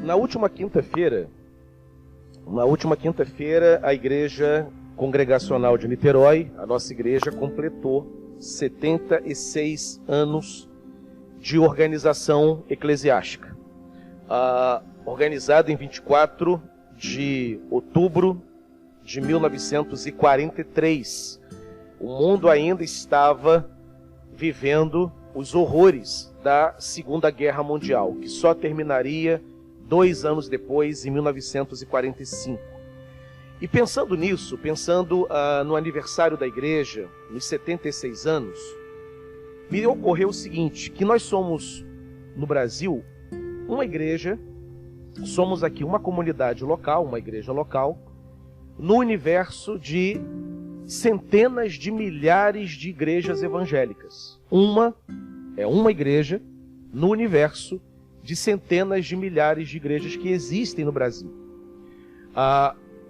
Na última quinta-feira, a Igreja Congregacional de Niterói, a nossa igreja, completou 76 anos de organização eclesiástica. Organizada em 24 de outubro de 1943. O mundo ainda estava vivendo os horrores da Segunda Guerra Mundial, que só terminaria 2 anos depois, em 1945. E pensando nisso, no aniversário da igreja, nos 76 anos, me ocorreu o seguinte, que nós somos, no Brasil, uma igreja, somos aqui uma comunidade local, uma igreja local, no universo de centenas de milhares de igrejas evangélicas. Uma igreja no universo de centenas de milhares de igrejas que existem no Brasil.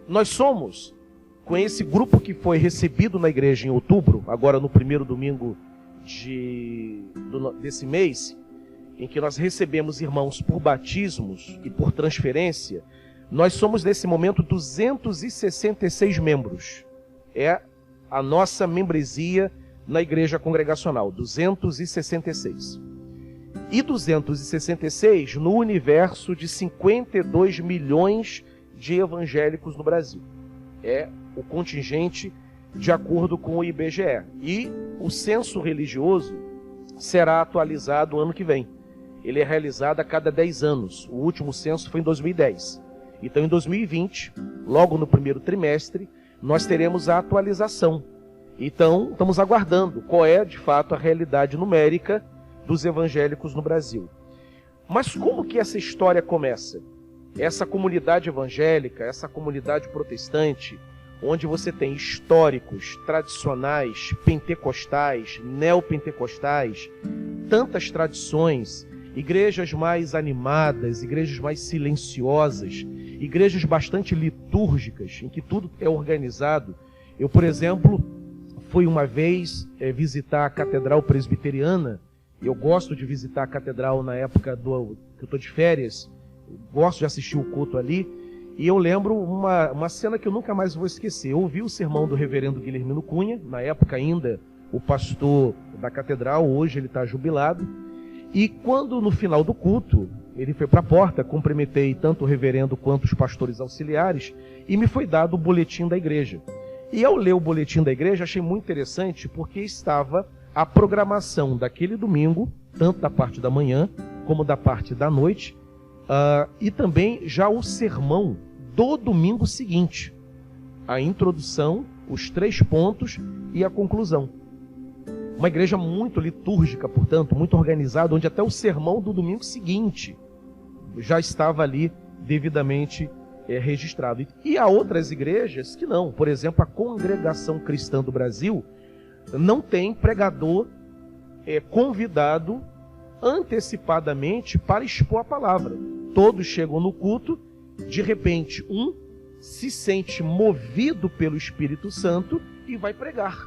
Nós somos, com esse grupo que foi recebido na igreja em outubro, agora no primeiro domingo desse mês, em que nós recebemos irmãos por batismos e por transferência, nós somos nesse momento 266 membros. É a nossa membresia na igreja congregacional, 266. E 266 no universo de 52 milhões de evangélicos no Brasil. É o contingente de acordo com o IBGE. E o censo religioso será atualizado ano que vem. Ele é realizado a cada 10 anos. O último censo foi em 2010. Então, em 2020, logo no primeiro trimestre, nós teremos a atualização. Então, estamos aguardando qual é, de fato, a realidade numérica dos evangélicos no Brasil. Mas como que essa história começa? Essa comunidade evangélica, essa comunidade protestante, onde você tem históricos, tradicionais, pentecostais, neopentecostais, tantas tradições, igrejas mais animadas, igrejas mais silenciosas, igrejas bastante litúrgicas, em que tudo é organizado. Eu, por exemplo, fui uma vez visitar a Catedral Presbiteriana. Eu gosto de visitar a Catedral na época que eu estou de férias. Eu gosto de assistir o culto ali. E eu lembro uma cena que eu nunca mais vou esquecer. Eu ouvi o sermão do reverendo Guilhermino Cunha, na época ainda o pastor da Catedral, hoje ele está jubilado. E quando no final do culto, ele foi para a porta, cumprimentei tanto o reverendo quanto os pastores auxiliares, e me foi dado o boletim da igreja. E ao ler o boletim da igreja, achei muito interessante, porque estava a programação daquele domingo, tanto da parte da manhã, como da parte da noite, e também já o sermão do domingo seguinte. A introdução, os 3 pontos e a conclusão. Uma igreja muito litúrgica, portanto, muito organizada, onde até o sermão do domingo seguinte já estava ali devidamente registrado. E há outras igrejas que não. Por exemplo, a Congregação Cristã do Brasil não tem pregador convidado antecipadamente para expor a palavra. Todos chegam no culto, de repente, um se sente movido pelo Espírito Santo e vai pregar.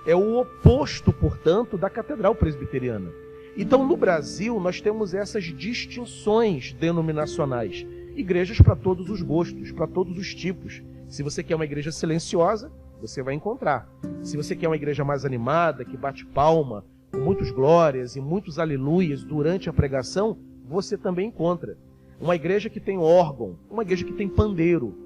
É o oposto, portanto, da Catedral Presbiteriana. Então, no Brasil, nós temos essas distinções denominacionais. Igrejas para todos os gostos, para todos os tipos. Se você quer uma igreja silenciosa, você vai encontrar. Se você quer uma igreja mais animada, que bate palma, com muitas glórias e muitos aleluias durante a pregação, você também encontra. Uma igreja que tem órgão, uma igreja que tem pandeiro.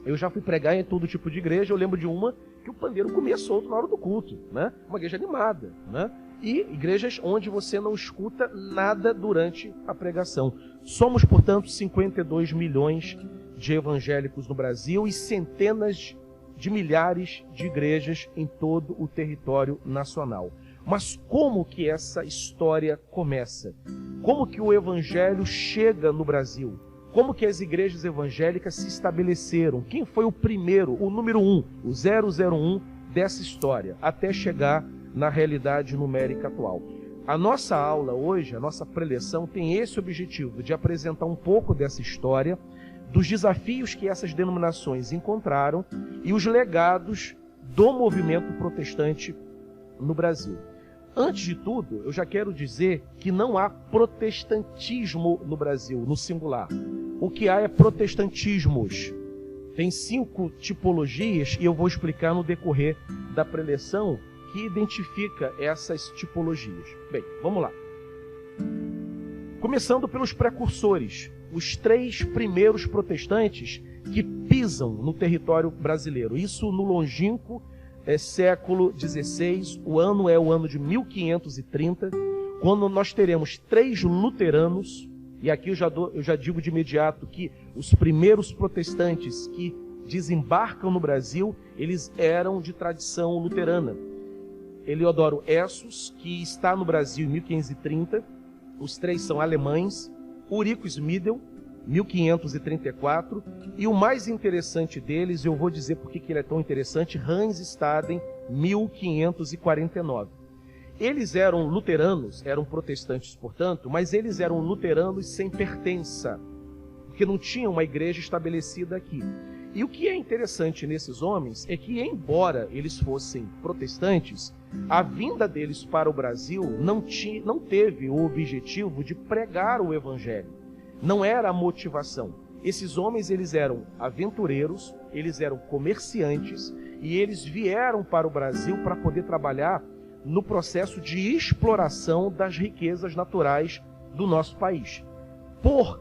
Eu já fui pregar em todo tipo de igreja, eu lembro de uma que o pandeiro comia solto na hora do culto, né? Uma igreja animada, né? E igrejas onde você não escuta nada durante a pregação. Somos, portanto, 52 milhões de evangélicos no Brasil e centenas de milhares de igrejas em todo o território nacional. Mas como que essa história começa? Como que o evangelho chega no Brasil? Como que as igrejas evangélicas se estabeleceram? Quem foi o primeiro, o número 1, o 001 dessa história, até chegar na realidade numérica atual? A nossa aula hoje, a nossa preleção, tem esse objetivo de apresentar um pouco dessa história, dos desafios que essas denominações encontraram e os legados do movimento protestante no Brasil. Antes de tudo, eu já quero dizer que não há protestantismo no Brasil, no singular. o que há é protestantismos. Tem 5 tipologias e eu vou explicar no decorrer da preleção que identifica essas tipologias. Bem, vamos lá. Começando pelos precursores, os 3 primeiros protestantes que pisam no território brasileiro. Isso no longínquo século XVI, o ano é o ano de 1530, quando nós teremos 3 luteranos, e aqui eu já digo de imediato que os primeiros protestantes que desembarcam no Brasil, eles eram de tradição luterana. Eliodoro Essos, que está no Brasil em 1530, os 3 são alemães, Ulrico Smidel, 1534, e o mais interessante deles, eu vou dizer porque que ele é tão interessante, Hans Staden, 1549. Eles eram luteranos, eram protestantes, portanto, mas eles eram luteranos sem pertença, porque não tinha uma igreja estabelecida aqui. E o que é interessante nesses homens é que, embora eles fossem protestantes, a vinda deles para o Brasil não teve o objetivo de pregar o evangelho. Não era a motivação. Esses homens, eles eram aventureiros, eles eram comerciantes e eles vieram para o Brasil para poder trabalhar no processo de exploração das riquezas naturais do nosso país. Por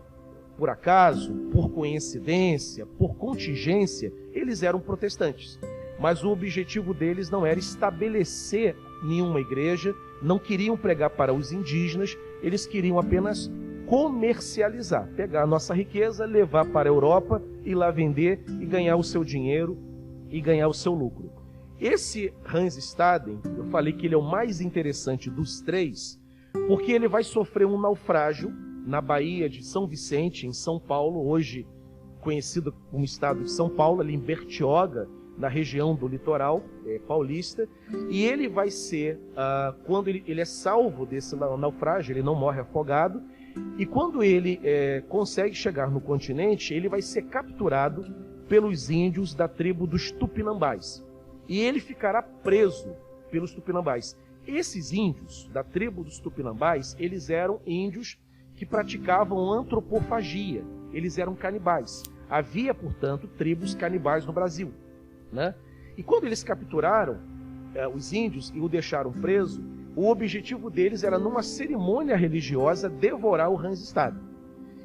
acaso, por coincidência, por contingência, eles eram protestantes. Mas o objetivo deles não era estabelecer nenhuma igreja, não queriam pregar para os indígenas, eles queriam apenas comercializar, pegar a nossa riqueza, levar para a Europa e lá vender e ganhar o seu dinheiro e ganhar o seu lucro. Esse Hans Staden, eu falei que ele é o mais interessante dos 3, porque ele vai sofrer um naufrágio na Baía de São Vicente, em São Paulo, hoje conhecido como estado de São Paulo, ali em Bertioga, na região do litoral paulista, e ele vai ser, quando ele é salvo desse naufrágio, ele não morre afogado, e quando ele consegue chegar no continente, ele vai ser capturado pelos índios da tribo dos Tupinambás, e ele ficará preso pelos Tupinambás. Esses índios da tribo dos Tupinambás, eles eram índios que praticavam antropofagia, eles eram canibais. Havia, portanto, tribos canibais no Brasil, né? E quando eles capturaram os índios e o deixaram preso, o objetivo deles era, numa cerimônia religiosa, devorar o Hans Staden.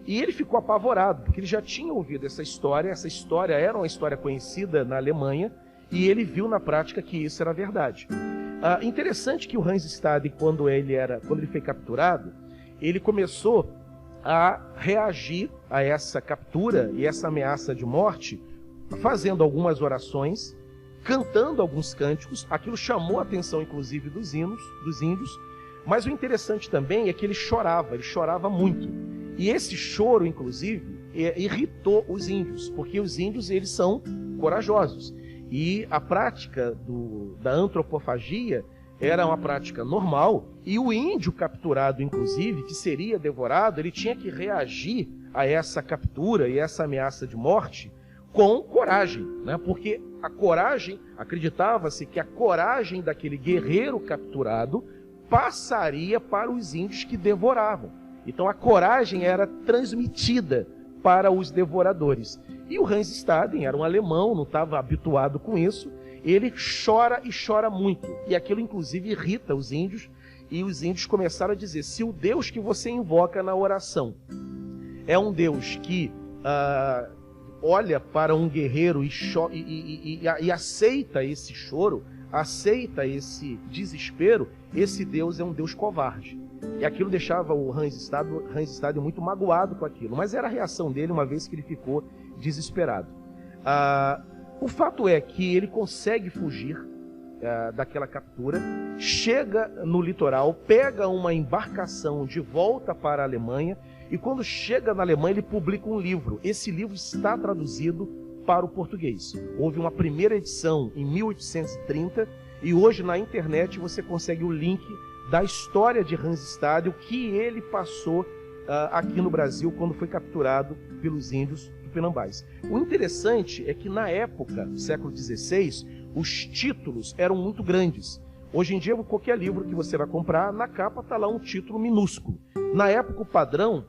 E ele ficou apavorado, porque ele já tinha ouvido essa história era uma história conhecida na Alemanha, e ele viu na prática que isso era verdade. Interessante que o Hans Staden, quando ele foi capturado, ele começou a reagir a essa captura e essa ameaça de morte, fazendo algumas orações, cantando alguns cânticos. Aquilo chamou a atenção, inclusive, dos índios, mas o interessante também é que ele chorava muito. E esse choro, inclusive, irritou os índios, porque os índios, eles são corajosos. E a prática da antropofagia era uma prática normal, e o índio capturado, inclusive, que seria devorado, ele tinha que reagir a essa captura e essa ameaça de morte com coragem, né? Porque a coragem, acreditava-se que a coragem daquele guerreiro capturado passaria para os índios que devoravam. Então a coragem era transmitida para os devoradores. E o Hans Staden era um alemão, não estava habituado com isso. Ele chora e chora muito. E aquilo, inclusive, irrita os índios. E os índios começaram a dizer: se o Deus que você invoca na oração é um Deus que olha para um guerreiro e aceita esse choro, aceita esse desespero, esse Deus é um Deus covarde. E aquilo deixava o Hans Staden muito magoado com aquilo. Mas era a reação dele, uma vez que ele ficou desesperado. O fato é que ele consegue fugir daquela captura, chega no litoral, pega uma embarcação de volta para a Alemanha, e quando chega na Alemanha ele publica um livro. Esse livro está traduzido para o português. Houve uma primeira edição em 1830, e hoje na internet você consegue o link da história de Hans Staden, o que ele passou aqui no Brasil quando foi capturado pelos índios Tupinambás. O interessante é que na época, no século XVI, os títulos eram muito grandes. Hoje em dia, qualquer livro que você vai comprar, na capa está lá um título minúsculo. Na época, o padrão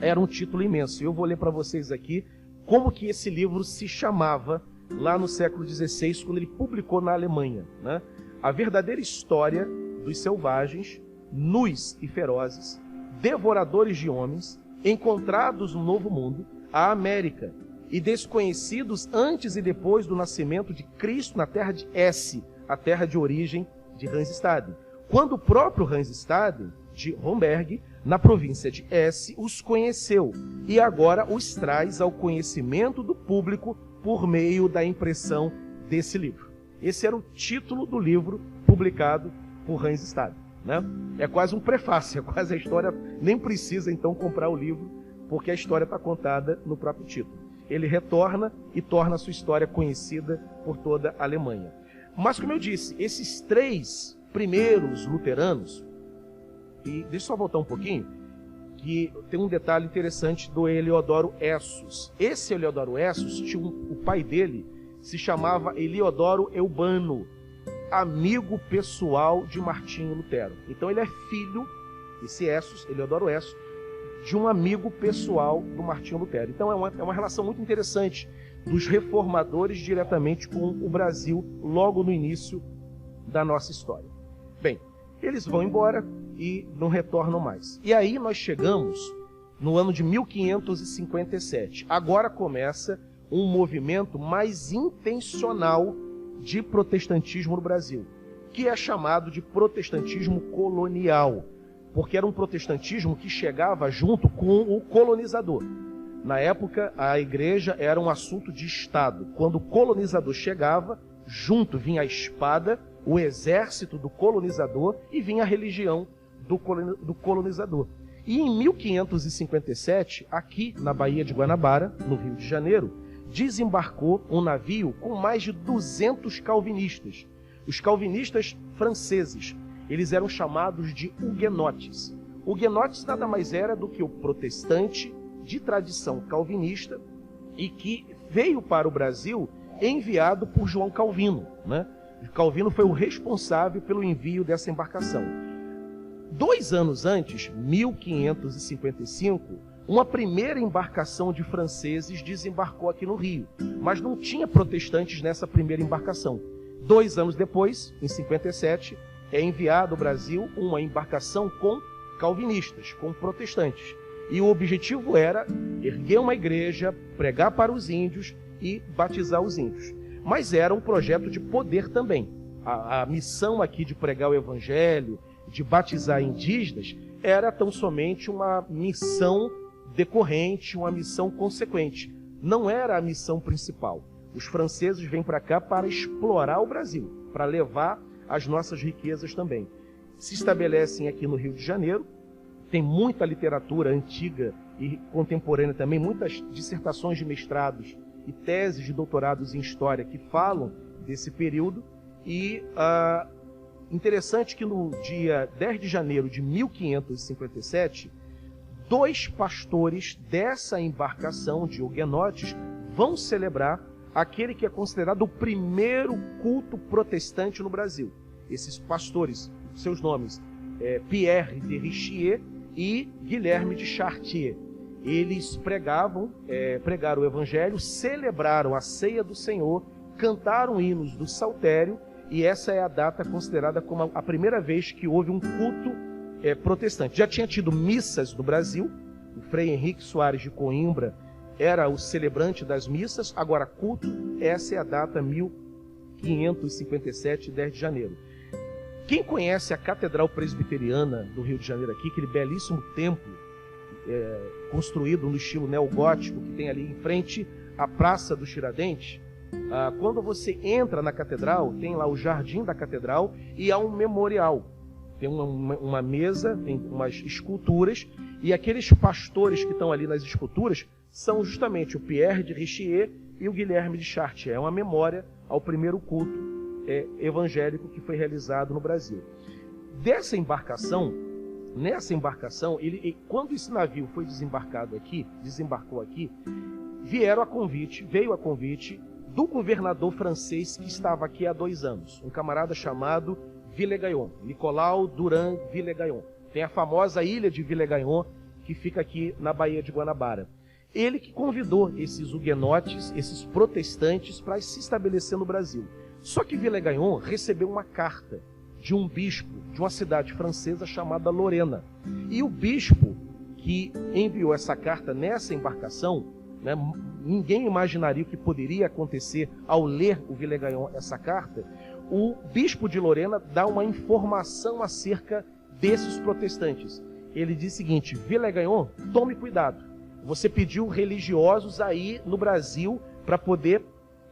era um título imenso. Eu vou ler para vocês aqui como que esse livro se chamava lá no século XVI, quando ele publicou na Alemanha, né? A verdadeira história dos selvagens, nus e ferozes, devoradores de homens, encontrados no Novo Mundo, a América, e desconhecidos antes e depois do nascimento de Cristo na terra de Hesse, a terra de origem de Hansestaden. Quando o próprio Hansestaden, de Romberg, na província de Hesse, os conheceu e agora os traz ao conhecimento do público por meio da impressão desse livro. Esse era o título do livro publicado por Hansestaden, né? É quase um prefácio, é quase a história, nem precisa então comprar o livro, porque a história está contada no próprio título. Ele retorna e torna a sua história conhecida por toda a Alemanha. Mas, como eu disse, esses 3 primeiros luteranos, e deixa eu só voltar um pouquinho, que tem um detalhe interessante do Heliodoro Essos. Esse Heliodoro Essos, o pai dele se chamava Heliodoro Eubano, amigo pessoal de Martinho Lutero. Então ele é filho, esse Essos, Heliodoro Essos, de um amigo pessoal do Martinho Lutero. Então é uma relação muito interessante dos reformadores diretamente com o Brasil, logo no início da nossa história. Bem, eles vão embora e não retornam mais. E aí nós chegamos no ano de 1557. Agora começa um movimento mais intencional de protestantismo no Brasil, que é chamado de protestantismo colonial, porque era um protestantismo que chegava junto com o colonizador. Na época, a igreja era um assunto de Estado. Quando o colonizador chegava, junto vinha a espada, o exército do colonizador e vinha a religião do colonizador. E em 1557, aqui na Baía de Guanabara, no Rio de Janeiro, desembarcou um navio com mais de 200 calvinistas. Os calvinistas franceses, eles eram chamados de huguenotes. Huguenotes nada mais era do que o protestante de tradição calvinista e que veio para o Brasil enviado por João Calvino, né? Calvino foi o responsável pelo envio dessa embarcação. 2 anos antes, 1555, uma primeira embarcação de franceses desembarcou aqui no Rio, mas não tinha protestantes nessa primeira embarcação. 2 anos depois, em 57, é enviado ao Brasil uma embarcação com calvinistas, com protestantes. E o objetivo era erguer uma igreja, pregar para os índios e batizar os índios. Mas era um projeto de poder também. A missão aqui de pregar o evangelho, de batizar indígenas, era tão somente uma missão decorrente, uma missão consequente. Não era a missão principal. Os franceses vêm para cá para explorar o Brasil, para levar as nossas riquezas também. Se estabelecem aqui no Rio de Janeiro, tem muita literatura antiga e contemporânea também, muitas dissertações de mestrados e teses de doutorados em história que falam desse período. E interessante que no dia 10 de janeiro de 1557, 2 pastores dessa embarcação de huguenotes vão celebrar aquele que é considerado o primeiro culto protestante no Brasil. Esses pastores, seus nomes, Pierre de Richier e Guilherme de Chartier. Eles pregaram o evangelho, celebraram a ceia do Senhor, cantaram hinos do saltério, e essa é a data considerada como a primeira vez que houve um culto protestante. Já tinha tido missas no Brasil, o Frei Henrique Soares de Coimbra era o celebrante das missas, agora culto, essa é a data 1557, 10 de janeiro. Quem conhece a Catedral Presbiteriana do Rio de Janeiro aqui, aquele belíssimo templo construído no estilo neogótico que tem ali em frente à Praça do Tiradentes, quando você entra na catedral, tem lá o jardim da catedral e há um memorial. Tem uma mesa, tem umas esculturas, e aqueles pastores que estão ali nas esculturas são justamente o Pierre de Richier e o Guilherme de Chartier. É uma memória ao primeiro culto evangélico que foi realizado no Brasil. Nessa embarcação, quando esse navio foi desembarcou aqui, veio a convite do governador francês que estava aqui há 2 anos, um camarada chamado Villegayon, Nicolau Durand Villegayon. Tem a famosa ilha de Villegayon, que fica aqui na Baía de Guanabara. Ele que convidou esses huguenotes, esses protestantes, para se estabelecer no Brasil. Só que Villehagnon recebeu uma carta de um bispo de uma cidade francesa chamada Lorena. E o bispo que enviou essa carta nessa embarcação, né, ninguém imaginaria o que poderia acontecer ao ler o Villehagnon essa carta. O bispo de Lorena dá uma informação acerca desses protestantes. Ele diz o seguinte: Villehagnon, tome cuidado. Você pediu religiosos aí no Brasil para poder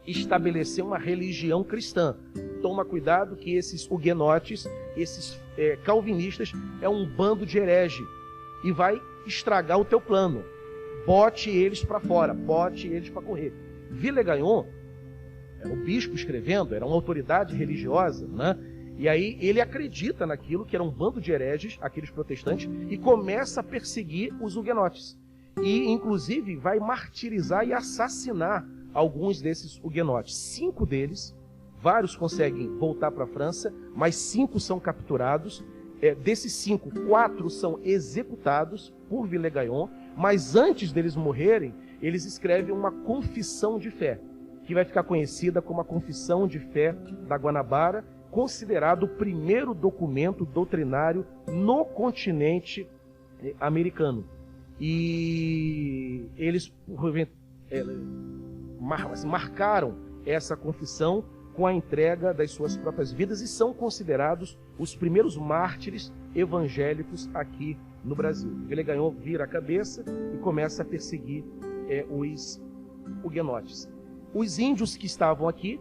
estabelecer uma religião cristã. Toma cuidado que esses huguenotes, esses calvinistas, é um bando de herege e vai estragar o teu plano. Bote eles para fora, bote eles para correr. Villehagnon, o bispo escrevendo, era uma autoridade religiosa, né? E aí ele acredita naquilo, que era um bando de hereges, aqueles protestantes, e começa a perseguir os huguenotes. E, inclusive, vai martirizar e assassinar alguns desses huguenotes. 5 deles, vários conseguem voltar para a França, mas 5 são capturados. Desses 5, 4 são executados por Villehagnon, mas antes deles morrerem, eles escrevem uma confissão de fé, que vai ficar conhecida como a Confissão de Fé da Guanabara, considerado o primeiro documento doutrinário no continente americano. E eles marcaram essa confissão com a entrega das suas próprias vidas e são considerados os primeiros mártires evangélicos aqui no Brasil. Villehagnon vira a cabeça e começa a perseguir os huguenotes. Os índios que estavam aqui,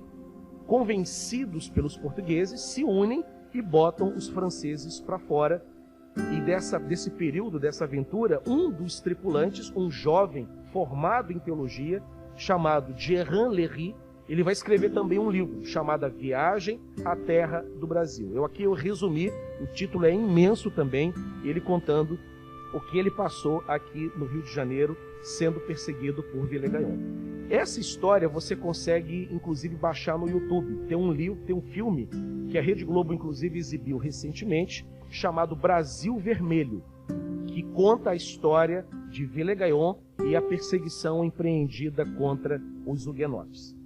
convencidos pelos portugueses, se unem e botam os franceses para fora. E desse período, dessa aventura, um dos tripulantes, um jovem formado em teologia, chamado Jehan Léry, ele vai escrever também um livro chamado A Viagem à Terra do Brasil. Eu resumi, o título é imenso também, ele contando o que ele passou aqui no Rio de Janeiro, sendo perseguido por Villehagnon. Essa história você consegue, inclusive, baixar no YouTube. Tem um livro, tem um filme que a Rede Globo, inclusive, exibiu recentemente, chamado Brasil Vermelho, que conta a história de Villehagnon e a perseguição empreendida contra os huguenotes.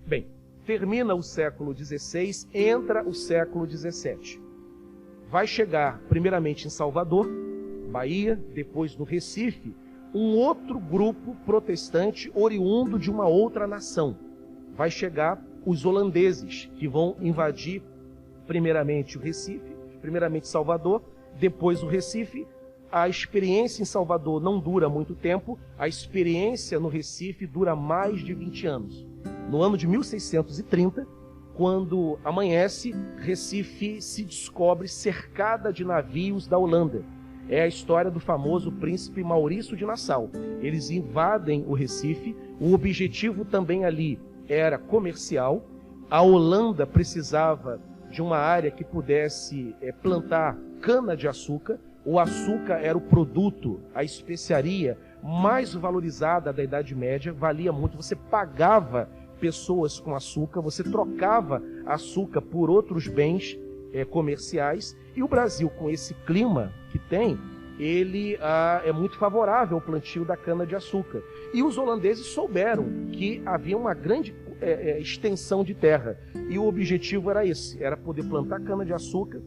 Bem, termina o século XVI, entra o século XVII. Vai chegar, primeiramente, em Salvador, Bahia, depois no Recife, um outro grupo protestante oriundo de uma outra nação. Vai chegar os holandeses, que vão invadir primeiramente o Recife, primeiramente Salvador, depois o Recife. A experiência em Salvador não dura muito tempo, a experiência no Recife dura mais de 20 anos. No ano de 1630, quando amanhece, Recife se descobre cercada de navios da Holanda. É a história do famoso príncipe Maurício de Nassau. Eles invadem o Recife, o objetivo também ali era comercial. A Holanda precisava de uma área que pudesse plantar cana-de-açúcar. O açúcar era o produto, a especiaria mais valorizada da Idade Média, valia muito. Você pagava pessoas com açúcar, você trocava açúcar por outros bens comerciais. E o Brasil, com esse clima que tem, ele é muito favorável ao plantio da cana-de-açúcar. E os holandeses souberam que havia uma grande extensão de terra. E o objetivo era esse, era poder plantar cana-de-açúcar,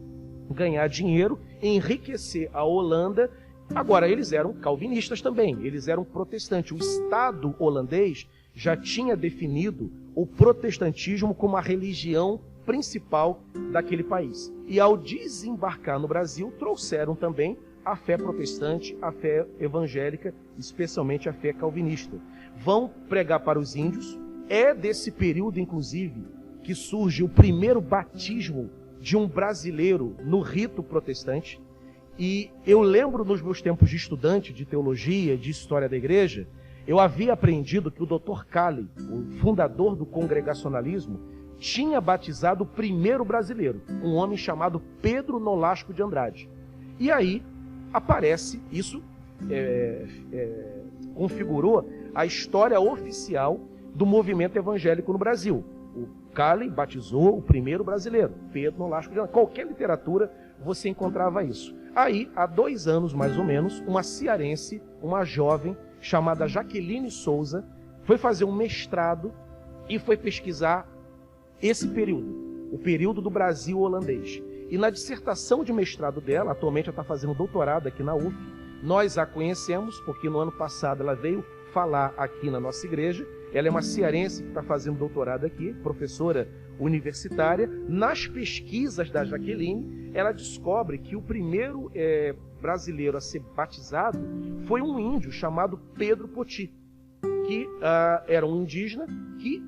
ganhar dinheiro, enriquecer a Holanda. Agora, eles eram calvinistas também, eles eram protestantes. O Estado holandês já tinha definido o protestantismo como a religião principal daquele país. E ao desembarcar no Brasil, trouxeram também a fé protestante, a fé evangélica, especialmente a fé calvinista. Vão pregar para os índios. É desse período, inclusive, que surge o primeiro batismo de um brasileiro no rito protestante. E eu lembro nos meus tempos de estudante de teologia, de história da igreja, eu havia aprendido que o Dr. Cali, o fundador do congregacionalismo, tinha batizado o primeiro brasileiro, um homem chamado Pedro Nolasco de Andrade. E aí aparece, isso configurou a história oficial do movimento evangélico no Brasil. O Cali batizou o primeiro brasileiro, Pedro Nolasco de Andrade. Qualquer literatura você encontrava isso. Aí, há 2 anos mais ou menos, uma cearense, uma jovem chamada Jaqueline Souza, foi fazer um mestrado e foi pesquisar esse período, o período do Brasil holandês. E na dissertação de mestrado dela, atualmente ela está fazendo doutorado aqui na UF, nós a conhecemos porque no ano passado ela veio falar aqui na nossa igreja. Ela é uma cearense que está fazendo doutorado aqui, professora universitária. Nas pesquisas da Jaqueline, ela descobre que o primeiro brasileiro a ser batizado foi um índio chamado Pedro Poti, que era um indígena que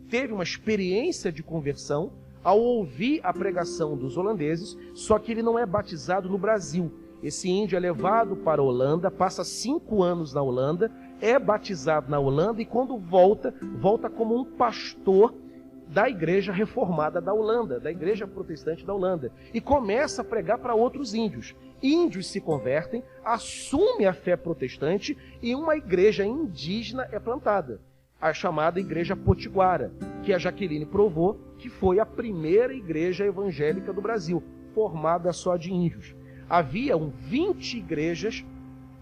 teve uma experiência de conversão ao ouvir a pregação dos holandeses, só que ele não é batizado no Brasil. Esse índio é levado para a Holanda, passa 5 anos na Holanda, é batizado na Holanda e quando volta como um pastor da igreja reformada da Holanda, da igreja protestante da Holanda, e começa a pregar para outros índios. Índios se convertem, assumem a fé protestante e uma igreja indígena é plantada, a chamada Igreja Potiguara, que a Jaqueline provou que foi a primeira igreja evangélica do Brasil, formada só de índios. Haviam 20 igrejas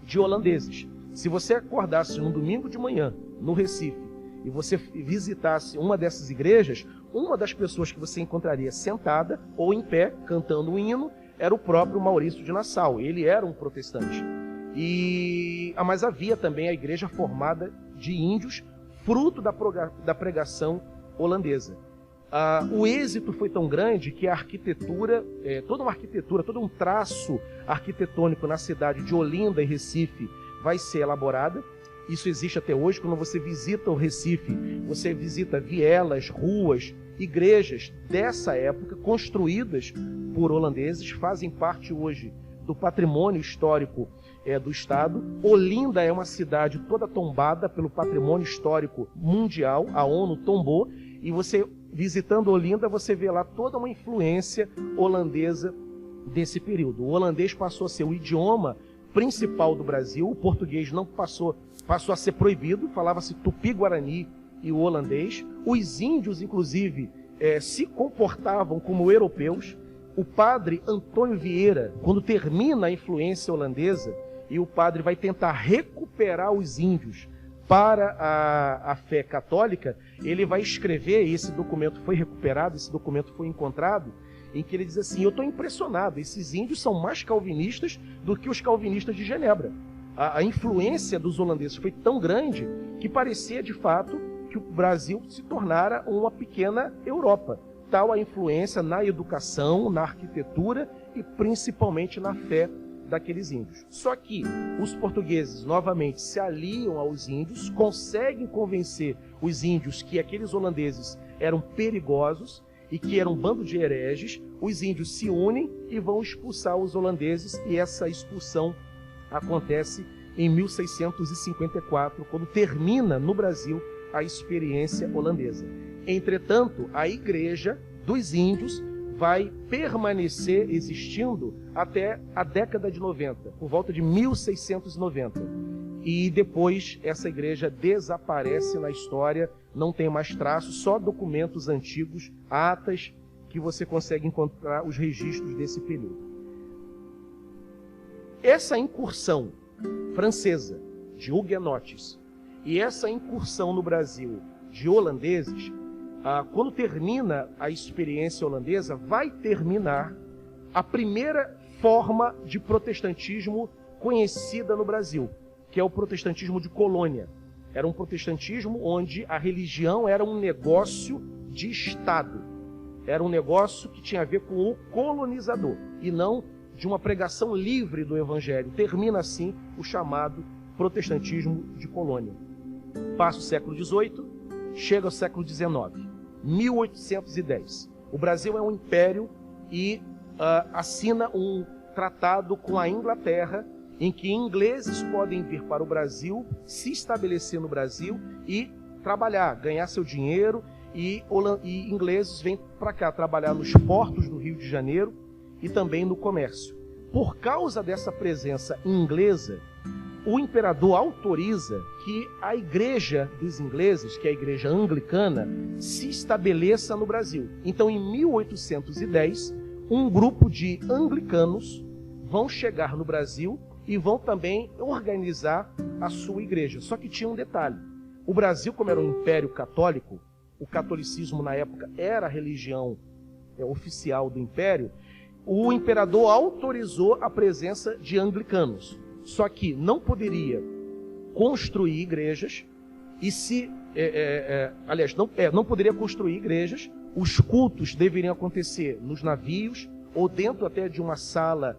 de holandeses. Se você acordasse num domingo de manhã, no Recife, e você visitasse uma dessas igrejas, uma das pessoas que você encontraria sentada ou em pé, cantando um hino, era o próprio Maurício de Nassau. Ele era um protestante. Mas havia também a igreja formada de índios, fruto da pregação holandesa. O êxito foi tão grande que a arquitetura, todo um traço arquitetônico na cidade de Olinda e Recife vai ser elaborada. Isso existe até hoje. Quando você visita o Recife, você visita vielas, ruas, igrejas dessa época, construídas por holandeses, fazem parte hoje do patrimônio histórico do Estado. Olinda é uma cidade toda tombada pelo patrimônio histórico mundial, a ONU tombou, e você, visitando Olinda, você vê lá toda uma influência holandesa desse período. O holandês passou a ser o idioma principal do Brasil, o português não passou a ser proibido, falava-se tupi-guarani e o holandês. Os índios, inclusive, se comportavam como europeus. O padre Antônio Vieira, quando termina a influência holandesa, e o padre vai tentar recuperar os índios para a fé católica, ele vai escrever, e esse documento foi recuperado, esse documento foi encontrado, em que ele diz assim: eu estou impressionado, esses índios são mais calvinistas do que os calvinistas de Genebra. A influência dos holandeses foi tão grande que parecia de fato que o Brasil se tornara uma pequena Europa. Tal a influência na educação, na arquitetura e principalmente na fé daqueles índios. Só que os portugueses novamente se aliam aos índios, conseguem convencer os índios que aqueles holandeses eram perigosos e que eram um bando de hereges. Os índios se unem e vão expulsar os holandeses, e essa expulsão acontece em 1654, quando termina no Brasil a experiência holandesa. Entretanto, a igreja dos índios vai permanecer existindo até a década de 90, por volta de 1690. E depois essa igreja desaparece na história, não tem mais traços, só documentos antigos, atas, que você consegue encontrar os registros desse período. Essa incursão francesa de huguenotes e essa incursão no Brasil de holandeses, quando termina a experiência holandesa, vai terminar a primeira forma de protestantismo conhecida no Brasil, que é o protestantismo de colônia. Era um protestantismo onde a religião era um negócio de Estado. Era um negócio que tinha a ver com o colonizador e não de uma pregação livre do Evangelho. Termina assim o chamado protestantismo de colônia. Passa o século XVIII, chega ao século XIX, 1810. O Brasil é um império e assina um tratado com a Inglaterra, em que ingleses podem vir para o Brasil, se estabelecer no Brasil e trabalhar, ganhar seu dinheiro, e ingleses vêm para cá trabalhar nos portos do Rio de Janeiro e também no comércio. Por causa dessa presença inglesa, o imperador autoriza que a igreja dos ingleses, que é a igreja anglicana, se estabeleça no Brasil. Então, em 1810, um grupo de anglicanos vão chegar no Brasil e vão também organizar a sua igreja. Só que tinha um detalhe. O Brasil, como era um império católico, o catolicismo na época era a religião oficial do império, o imperador autorizou a presença de anglicanos. Só que não poderia construir igrejas e não poderia construir igrejas. Os cultos deveriam acontecer nos navios ou dentro até de uma sala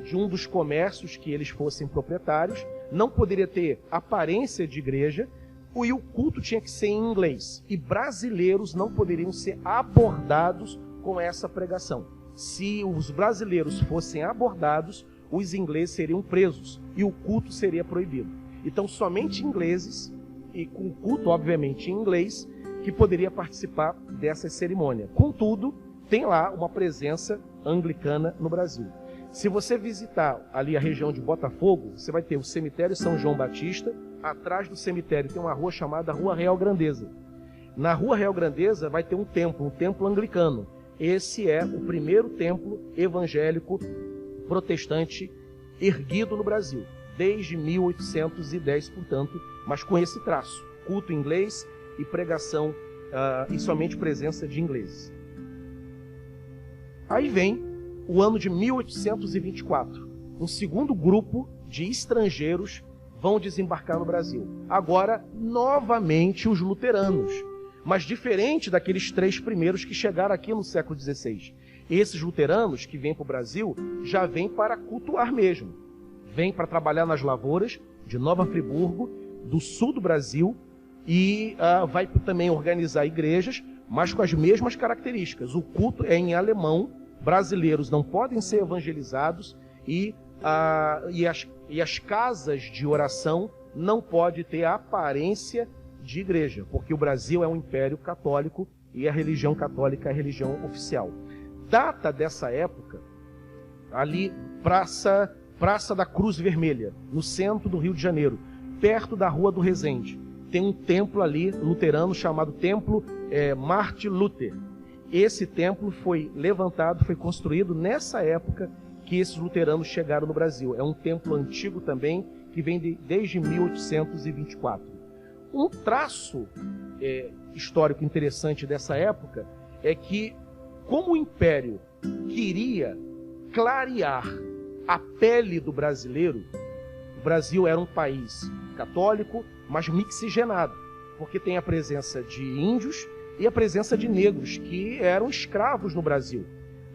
de um dos comércios que eles fossem proprietários. Não poderia ter aparência de igreja e o culto tinha que ser em inglês. E brasileiros não poderiam ser abordados com essa pregação. Se os brasileiros fossem abordados, os ingleses seriam presos e o culto seria proibido. Então, somente ingleses, e com culto, obviamente, em inglês, que poderia participar dessa cerimônia. Contudo, tem lá uma presença anglicana no Brasil. Se você visitar ali a região de Botafogo, você vai ter o cemitério São João Batista. Atrás do cemitério tem uma rua chamada Rua Real Grandeza. Na Rua Real Grandeza vai ter um templo anglicano. Esse é o primeiro templo evangélico protestante erguido no Brasil, desde 1810, portanto, mas com esse traço: culto em inglês e pregação e somente presença de ingleses. Aí vem o ano de 1824. Um segundo grupo de estrangeiros vão desembarcar no Brasil. Agora, novamente, os luteranos. Mas diferente daqueles 3 primeiros que chegaram aqui no século XVI. Esses luteranos que vêm para o Brasil já vêm para cultuar mesmo. Vêm para trabalhar nas lavouras de Nova Friburgo, do sul do Brasil, e vai também organizar igrejas, mas com as mesmas características. O culto é em alemão, brasileiros não podem ser evangelizados e as casas de oração não podem ter a aparência de igreja, porque o Brasil é um império católico e a religião católica é a religião oficial. Data dessa época, ali, Praça da Cruz Vermelha, no centro do Rio de Janeiro, perto da Rua do Resende. Tem um templo ali, luterano, chamado Templo Martin Luther. Esse templo foi levantado, foi construído nessa época que esses luteranos chegaram no Brasil. É um templo antigo também, que vem desde 1824. Um traço histórico interessante dessa época é que, como o Império queria clarear a pele do brasileiro, o Brasil era um país católico, mas mixigenado, porque tem a presença de índios e a presença de negros, que eram escravos no Brasil.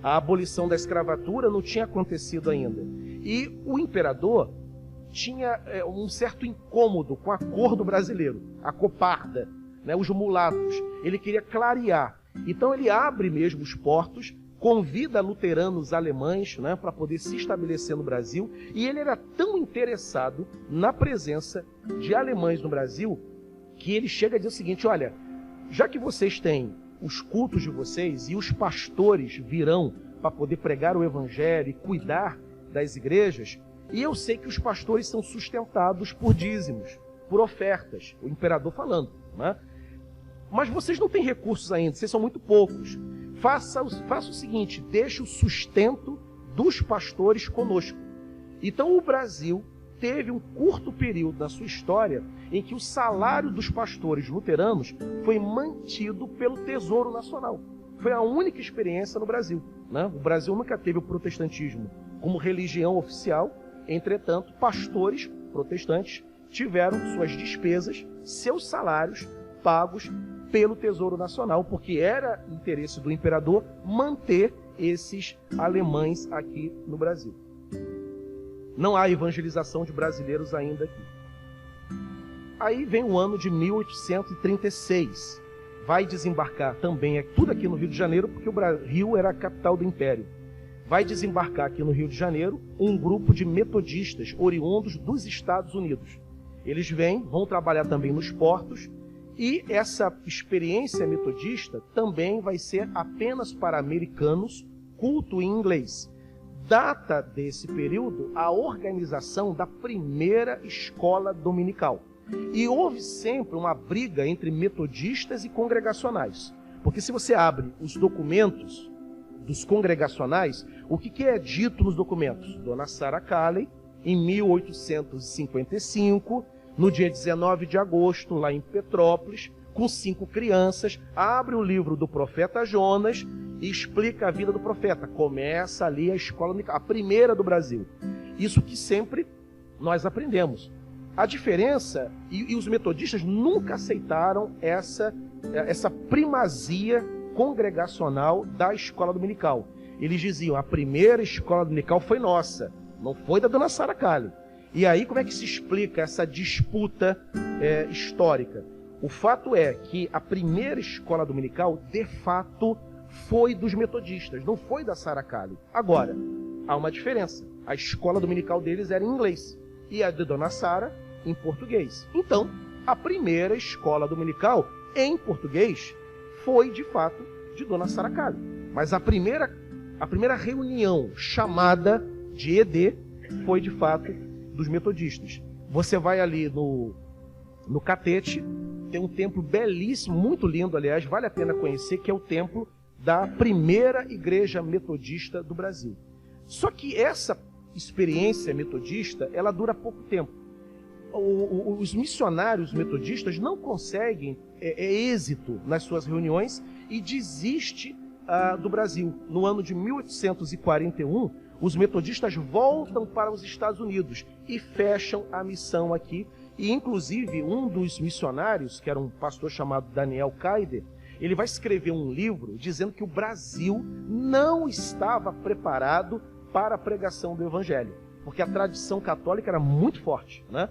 A abolição da escravatura não tinha acontecido ainda. E o imperador tinha um certo incômodo com a cor do brasileiro, a coparda, né, os mulatos. Ele queria clarear. Então ele abre mesmo os portos, convida luteranos alemães, né, para poder se estabelecer no Brasil, e ele era tão interessado na presença de alemães no Brasil, que ele chega a dizer o seguinte: olha, já que vocês têm os cultos de vocês e os pastores virão para poder pregar o evangelho e cuidar das igrejas, e eu sei que os pastores são sustentados por dízimos, por ofertas, o imperador falando, né? Mas vocês não têm recursos ainda, vocês são muito poucos. Faça o seguinte: deixe o sustento dos pastores conosco. Então o Brasil teve um curto período na sua história em que o salário dos pastores luteranos foi mantido pelo Tesouro Nacional. Foi a única experiência no Brasil, né? O Brasil nunca teve o protestantismo como religião oficial. Entretanto, pastores protestantes tiveram suas despesas, seus salários pagos pelo Tesouro Nacional, porque era interesse do imperador manter esses alemães aqui no Brasil. Não há evangelização de brasileiros ainda aqui. Aí vem o ano de 1836. Vai desembarcar também, tudo aqui no Rio de Janeiro, porque o Rio era a capital do império. Vai desembarcar aqui no Rio de Janeiro um grupo de metodistas oriundos dos Estados Unidos. Eles vão trabalhar também nos portos, e essa experiência metodista também vai ser apenas para americanos, culto em inglês. Data desse período a organização da primeira escola dominical. E houve sempre uma briga entre metodistas e congregacionais. Porque se você abre os documentos dos congregacionais, o que é dito nos documentos? Dona Sarah Calley, em 1855, no dia 19 de agosto, lá em Petrópolis, com 5 crianças, abre o livro do profeta Jonas e explica a vida do profeta. Começa ali a escola dominical, a primeira do Brasil. Isso que sempre nós aprendemos. A diferença, e os metodistas nunca aceitaram essa primazia congregacional da escola dominical. Eles diziam, a primeira escola dominical foi nossa, não foi da Dona Sarah Calley. E aí como é que se explica essa disputa histórica? O fato é que a primeira escola dominical, de fato, foi dos metodistas, não foi da Sarah Calley. Agora, há uma diferença. A escola dominical deles era em inglês e a de Dona Sarah em português. Então, a primeira escola dominical em português foi, de fato, de Dona Sarah Calley. Mas a primeira reunião chamada de ED foi, de fato, dos metodistas. Você vai ali no Catete, tem um templo belíssimo, muito lindo, aliás, vale a pena conhecer, que é o templo da primeira igreja metodista do Brasil. Só que essa experiência metodista, ela dura pouco tempo. Os missionários metodistas não conseguem êxito nas suas reuniões e desiste do Brasil. No ano de 1841, os metodistas voltam para os Estados Unidos e fecham a missão aqui. E, inclusive, um dos missionários, que era um pastor chamado Daniel Kaider, ele vai escrever um livro dizendo que o Brasil não estava preparado para a pregação do Evangelho, porque a tradição católica era muito forte, né?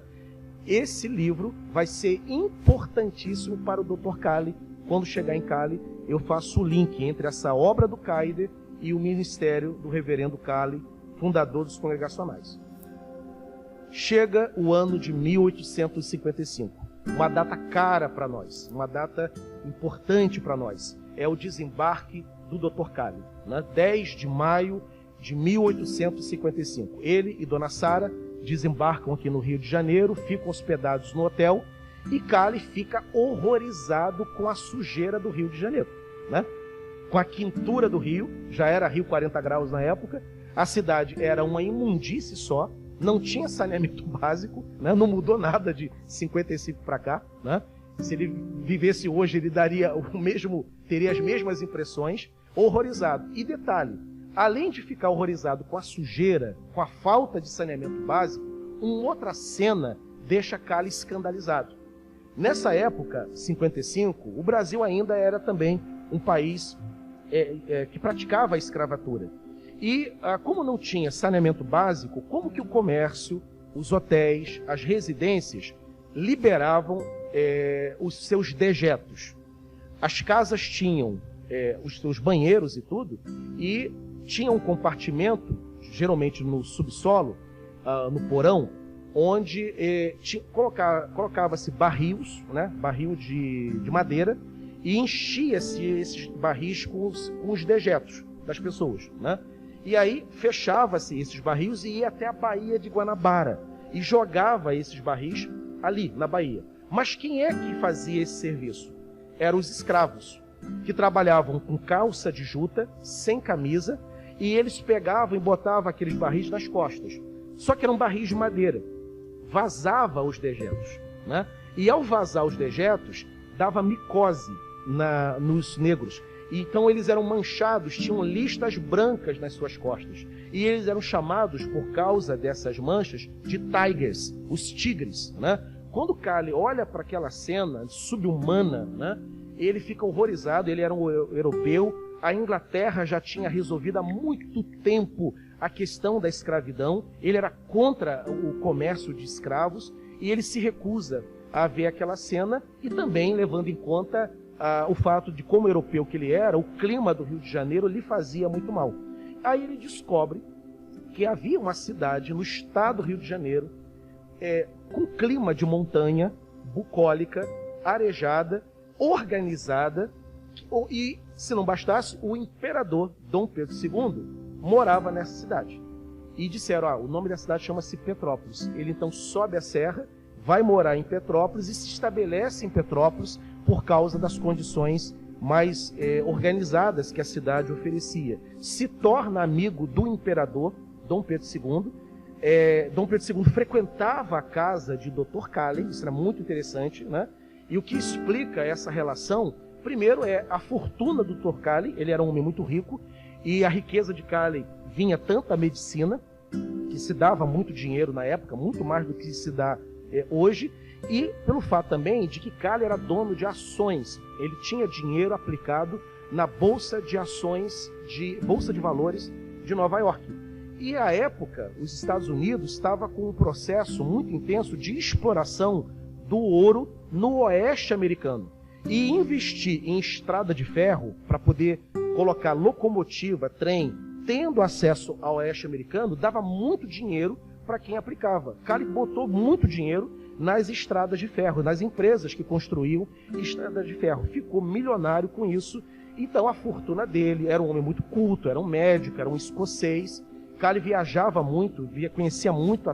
Esse livro vai ser importantíssimo para o Dr. Calley. Quando chegar em Calley, eu faço o link entre essa obra do Kaider e o ministério do reverendo Calley, fundador dos congregacionais. Chega o ano de 1855, uma data cara para nós, uma data importante para nós. É o desembarque do Dr. Calley, né? 10 de maio de 1855. Ele e Dona Sarah desembarcam aqui no Rio de Janeiro, ficam hospedados no hotel e Calley fica horrorizado com a sujeira do Rio de Janeiro, né? Com a quintura do Rio, já era Rio 40 graus na época, a cidade era uma imundície só, não tinha saneamento básico, né? Não mudou nada de 55 para cá, né? Se ele vivesse hoje, ele teria as mesmas impressões, horrorizado. E detalhe, além de ficar horrorizado com a sujeira, com a falta de saneamento básico, uma outra cena deixa Calley escandalizado. Nessa época, 55, o Brasil ainda era também um país que praticava a escravatura. E como não tinha saneamento básico, como que o comércio, os hotéis, as residências liberavam os seus dejetos? As casas tinham os seus banheiros e tudo, e tinha um compartimento, geralmente no subsolo, no porão, onde colocava-se barris, né, barril de madeira, e enchia-se esses barris com os dejetos das pessoas, né? E aí fechava-se esses barris e ia até a Baía de Guanabara e jogava esses barris ali na Baía. Mas quem é que fazia esse serviço? Eram os escravos, que trabalhavam com calça de juta, sem camisa, e eles pegavam e botavam aqueles barris nas costas. Só que eram barris de madeira. Vazava os dejetos, né? E ao vazar os dejetos, dava micose nos negros. Então eles eram manchados, tinham listas brancas nas suas costas. E eles eram chamados, por causa dessas manchas, de tigers, os tigres, né? Quando Calley olha para aquela cena subhumana, né, ele fica horrorizado. Ele era um europeu. A Inglaterra já tinha resolvido há muito tempo a questão da escravidão. Ele era contra o comércio de escravos e ele se recusa a ver aquela cena, e também levando em conta o fato de, como europeu que ele era, o clima do Rio de Janeiro lhe fazia muito mal. Aí ele descobre que havia uma cidade no estado do Rio de Janeiro com clima de montanha, bucólica, arejada, organizada, e, se não bastasse, o imperador Dom Pedro II morava nessa cidade. E disseram, o nome da cidade chama-se Petrópolis. Ele então sobe a serra, vai morar em Petrópolis e se estabelece em Petrópolis por causa das condições mais organizadas que a cidade oferecia. Se torna amigo do imperador, Dom Pedro II. Dom Pedro II frequentava a casa de Dr. Cali, isso era muito interessante, né? E o que explica essa relação, primeiro é a fortuna do Dr. Cali, ele era um homem muito rico, e a riqueza de Cali vinha tanto da medicina, que se dava muito dinheiro na época, muito mais do que se dá hoje, e pelo fato também de que Cali era dono de ações, ele tinha dinheiro aplicado na Bolsa de Ações, Bolsa de Valores de Nova York. E à época, os Estados Unidos estava com um processo muito intenso de exploração do ouro no oeste americano. E investir em estrada de ferro para poder colocar locomotiva, trem, tendo acesso ao oeste americano, dava muito dinheiro para quem aplicava. Cali botou muito dinheiro nas estradas de ferro, nas empresas que construíam estradas de ferro. Ficou milionário com isso. Então a fortuna dele, era um homem muito culto, era um médico, era um escocês. Cali viajava muito, conhecia muito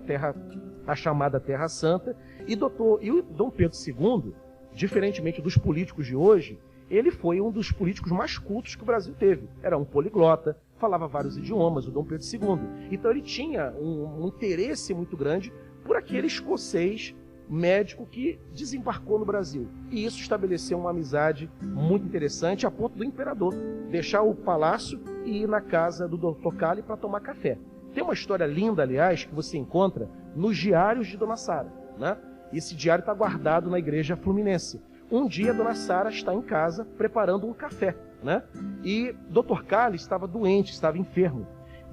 a chamada Terra Santa. E o Dom Pedro II, diferentemente dos políticos de hoje, ele foi um dos políticos mais cultos que o Brasil teve. Era um poliglota, falava vários idiomas, o Dom Pedro II. Então ele tinha um interesse muito grande por aquele escocês médico que desembarcou no Brasil. E isso estabeleceu uma amizade muito interessante, a ponto do imperador deixar o palácio e ir na casa do Dr. Cali para tomar café. Tem uma história linda, aliás, que você encontra nos diários de Dona Sara, né? Esse diário está guardado na igreja fluminense. Um dia, Dona Sara está em casa preparando um café, né? E Dr. Cali estava doente, estava enfermo.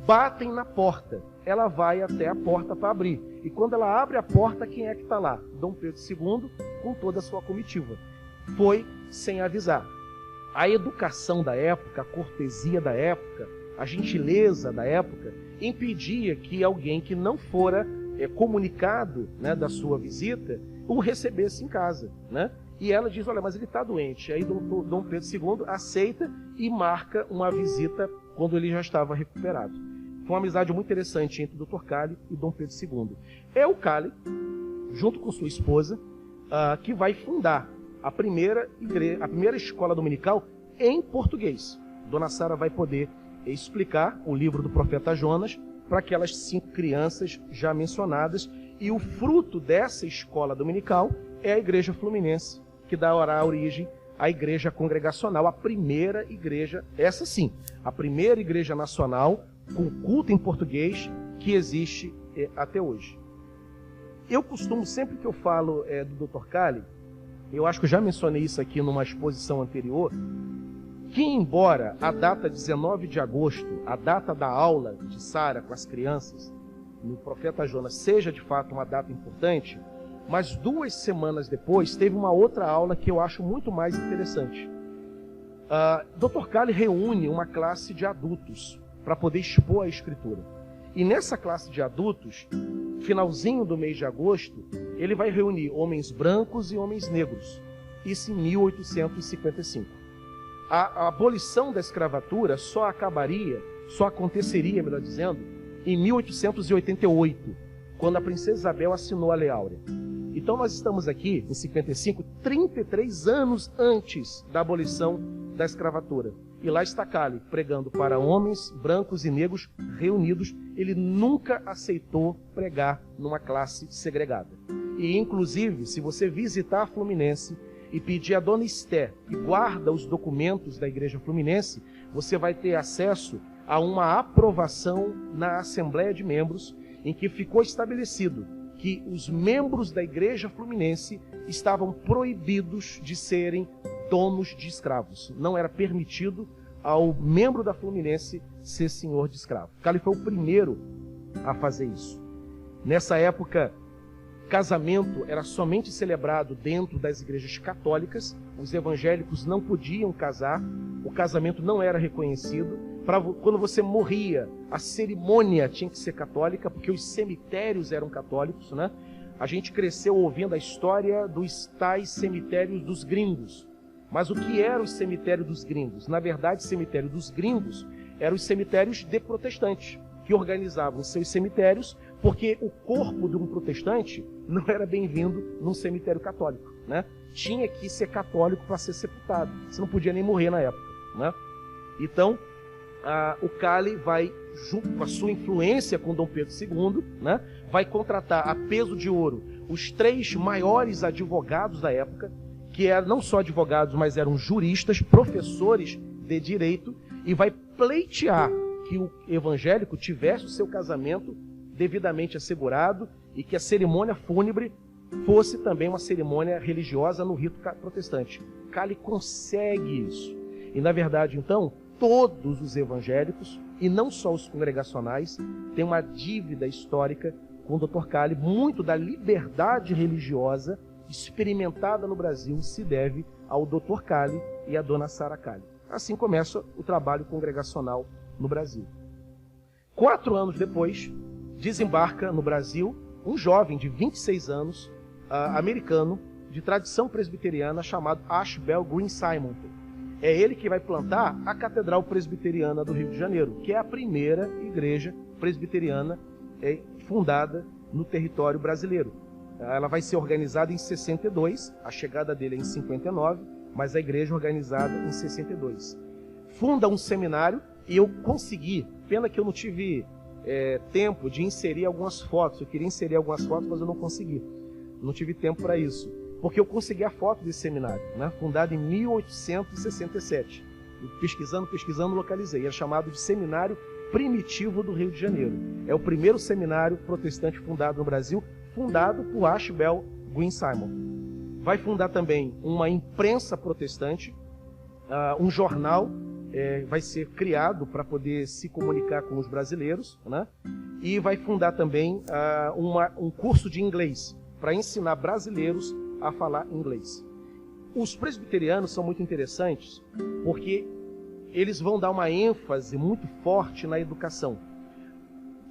Batem na porta. Ela vai até a porta para abrir. E quando ela abre a porta, quem é que está lá? Dom Pedro II com toda a sua comitiva. Foi sem avisar. A educação da época, a cortesia da época, a gentileza da época, impedia que alguém que não fora comunicado, né, da sua visita, o recebesse em casa, né? E ela diz, olha, mas ele está doente. Aí Dom Pedro II aceita e marca uma visita quando ele já estava recuperado. Foi uma amizade muito interessante entre o Dr. Cali e Dom Pedro II. É o Cali, junto com sua esposa, que vai fundar a primeira escola dominical em português. Dona Sara vai poder explicar o livro do profeta Jonas para aquelas 5 crianças já mencionadas. E o fruto dessa escola dominical é a Igreja Fluminense, que dará origem à Igreja Congregacional, a primeira igreja, essa sim, a primeira igreja nacional com culto em português que existe até hoje. Eu costumo, sempre que eu falo do Dr. Cali, eu acho que eu já mencionei isso aqui numa exposição anterior, que embora a data 19 de agosto, a data da aula de Sara com as crianças, no profeta Jonas, seja de fato uma data importante, mas 2 semanas depois teve uma outra aula que eu acho muito mais interessante. Dr. Cali reúne uma classe de adultos para poder expor a escritura. E nessa classe de adultos, finalzinho do mês de agosto, ele vai reunir homens brancos e homens negros. Isso em 1855. A abolição da escravatura só aconteceria, melhor dizendo, em 1888, quando a princesa Isabel assinou a Lei Áurea. Então nós estamos aqui, em 55, 33 anos antes da abolição da escravatura. E lá está Cali, pregando para homens brancos e negros reunidos. Ele nunca aceitou pregar numa classe segregada. E, inclusive, se você visitar a Fluminense e pedir a Dona Esté, que guarda os documentos da Igreja Fluminense, você vai ter acesso a uma aprovação na Assembleia de Membros, em que ficou estabelecido que os membros da Igreja Fluminense estavam proibidos de serem donos de escravos. Não era permitido ao membro da Fluminense ser senhor de escravo. Cali foi o primeiro a fazer isso. Nessa época, casamento era somente celebrado dentro das igrejas católicas. Os evangélicos não podiam casar, o casamento não era reconhecido. Quando você morria, a cerimônia tinha que ser católica, porque os cemitérios eram católicos, né? A gente cresceu ouvindo a história dos tais cemitérios dos gringos. Mas o que era o cemitério dos gringos? Na verdade, o cemitério dos gringos eram os cemitérios de protestantes, que organizavam seus cemitérios Porque o corpo de um protestante não era bem-vindo num cemitério católico, né? Tinha que ser católico para ser sepultado. Você não podia nem morrer na época, né? Então, o Cali vai, junto com a sua influência com Dom Pedro II, né, vai contratar a peso de ouro os 3 maiores advogados da época, que eram não só advogados, mas eram juristas, professores de direito, e vai pleitear que o evangélico tivesse o seu casamento devidamente assegurado e que a cerimônia fúnebre fosse também uma cerimônia religiosa no rito protestante. Cali consegue isso. E, na verdade, então, todos os evangélicos, e não só os congregacionais, têm uma dívida histórica com o Dr. Cali. Muito da liberdade religiosa experimentada no Brasil se deve ao Dr. Cali e à Dona Sara Cali. Assim começa o trabalho congregacional no Brasil. 4 anos depois, desembarca no Brasil um jovem de 26 anos, americano, de tradição presbiteriana, chamado Ashbel Green Simonton. É ele que vai plantar a Catedral Presbiteriana do Rio de Janeiro, que é a primeira igreja presbiteriana fundada no território brasileiro. Ela vai ser organizada em 62, a chegada dele é em 59, mas a igreja é organizada em 62. Funda um seminário e eu consegui, pena que eu não tive tempo de inserir algumas fotos, eu queria inserir algumas fotos, mas eu não consegui. Não tive tempo para isso, porque eu consegui a foto desse seminário, né, fundado em 1867. Pesquisando, localizei. Era chamado de Seminário Primitivo do Rio de Janeiro. É o primeiro seminário protestante fundado no Brasil, fundado por Ashbel Green Simonton. Vai fundar também uma imprensa protestante, um jornal vai ser criado para poder se comunicar com os brasileiros, né? E vai fundar também um curso de inglês para ensinar brasileiros a falar inglês. Os presbiterianos são muito interessantes porque eles vão dar uma ênfase muito forte na educação,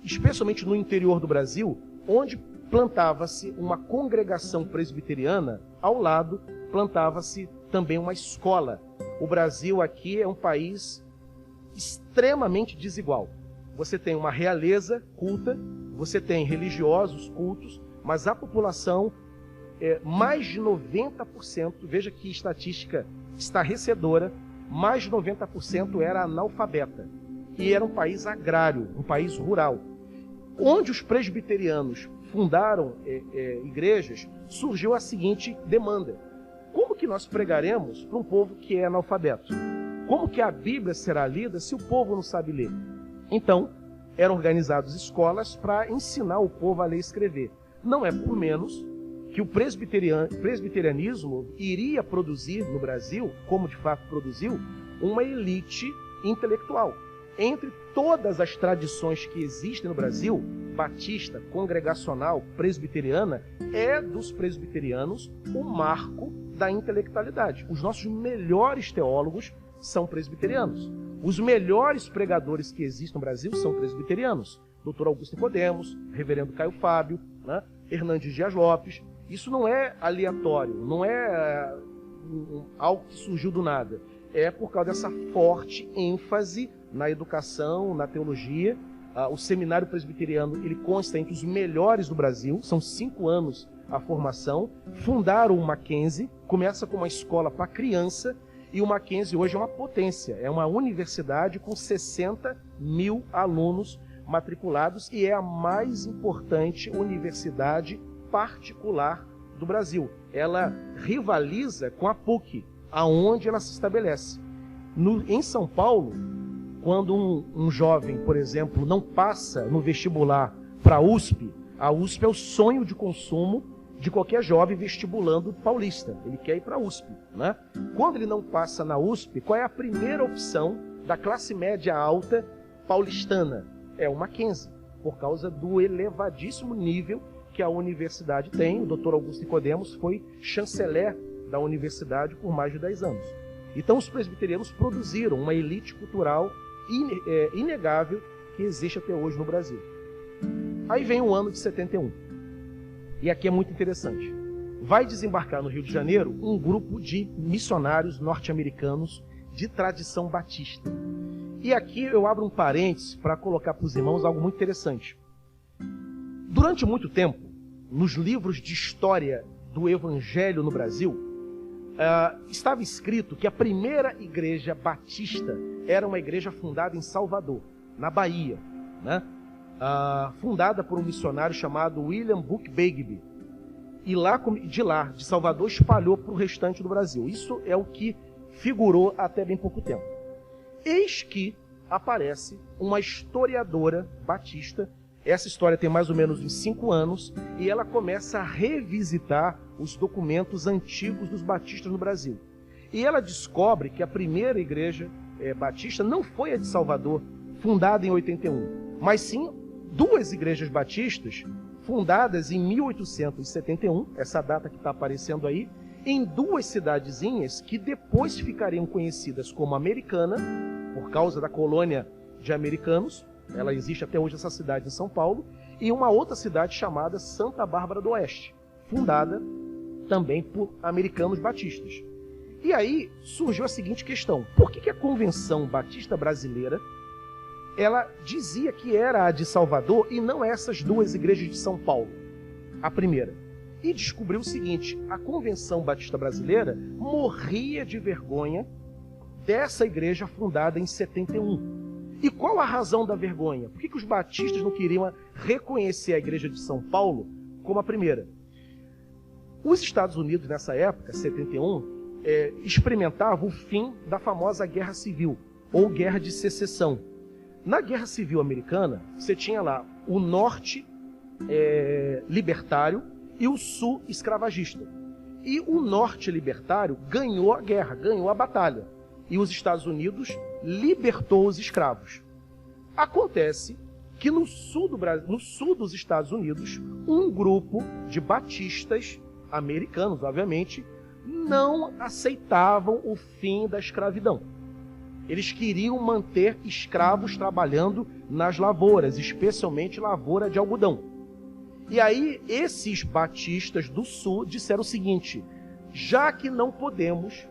especialmente no interior do Brasil, onde plantava-se uma congregação presbiteriana, ao lado plantava-se também uma escola. O Brasil aqui é um país extremamente desigual. Você tem uma realeza culta, você tem religiosos cultos, mas a população, mais de 90%, veja que estatística estarrecedora, mais de 90% era analfabeta. E era um país agrário, um país rural. Onde os presbiterianos fundaram igrejas, surgiu a seguinte demanda: como que nós pregaremos para um povo que é analfabeto? Como que a Bíblia será lida se o povo não sabe ler? Então, eram organizadas escolas para ensinar o povo a ler e escrever. Não é por menos que o presbiterianismo iria produzir no Brasil, como de fato produziu, uma elite intelectual. Entre todas as tradições que existem no Brasil, batista, congregacional, presbiteriana, é dos presbiterianos o marco da intelectualidade. Os nossos melhores teólogos são presbiterianos. Os melhores pregadores que existem no Brasil são presbiterianos. Dr. Augusto Nicodemos, Reverendo Caio Fábio, né? Hernandes Dias Lopes. Isso não é aleatório, não é algo que surgiu do nada. É por causa dessa forte ênfase na educação, na teologia. O seminário presbiteriano, ele consta entre os melhores do Brasil, são 5 anos a formação. Fundaram o Mackenzie, começa com uma escola para criança, e o Mackenzie hoje é uma potência, é uma universidade com 60 mil alunos matriculados e é a mais importante universidade particular do Brasil. Ela rivaliza com a PUC, aonde ela se estabelece. Em São Paulo, quando um jovem, por exemplo, não passa no vestibular para a USP é o sonho de consumo de qualquer jovem vestibulando paulista. Ele quer ir para a USP, né? Quando ele não passa na USP, qual é a primeira opção da classe média alta paulistana? É o Mackenzie, por causa do elevadíssimo nível que a universidade tem. O Dr. Augusto Nicodemos foi chanceler da universidade por mais de 10 anos. Então os presbiterianos produziram uma elite cultural inegável que existe até hoje no Brasil. Aí vem o ano de 71. E aqui é muito interessante. Vai desembarcar no Rio de Janeiro um grupo de missionários norte-americanos de tradição batista. E aqui eu abro um parênteses para colocar para os irmãos algo muito interessante. Durante muito tempo, nos livros de história do Evangelho no Brasil, estava escrito que a primeira igreja batista era uma igreja fundada em Salvador, na Bahia, né? Fundada por um missionário chamado William Book Begbie. E de Salvador, espalhou para o restante do Brasil. Isso é o que figurou até bem pouco tempo. Eis que aparece uma historiadora batista. Essa história tem mais ou menos uns 5 anos, e ela começa a revisitar os documentos antigos dos batistas no Brasil. E ela descobre que a primeira igreja batista não foi a de Salvador, fundada em 81, mas sim 2 igrejas batistas fundadas em 1871, essa data que está aparecendo aí, em 2 cidadezinhas que depois ficariam conhecidas como Americana, por causa da colônia de americanos. Ela existe até hoje, essa cidade em São Paulo, e uma outra cidade chamada Santa Bárbara do Oeste, fundada também por americanos batistas. E aí surgiu a seguinte questão: por que a Convenção Batista Brasileira ela dizia que era a de Salvador e não essas 2 igrejas de São Paulo, a primeira? E descobriu o seguinte: a Convenção Batista Brasileira morria de vergonha dessa igreja fundada em 71. E qual a razão da vergonha? Por que os batistas não queriam reconhecer a igreja de São Paulo como a primeira? Os Estados Unidos, nessa época, 71, experimentavam o fim da famosa Guerra Civil, ou Guerra de Secessão. Na Guerra Civil Americana, você tinha lá o norte libertário e o sul escravagista. E o norte libertário ganhou a guerra, ganhou a batalha. E os Estados Unidos libertou os escravos. Acontece que no sul dos Estados Unidos, um grupo de batistas americanos, obviamente, não aceitavam o fim da escravidão. Eles queriam manter escravos trabalhando nas lavouras, especialmente lavoura de algodão. E aí esses batistas do sul disseram o seguinte: já que não podemos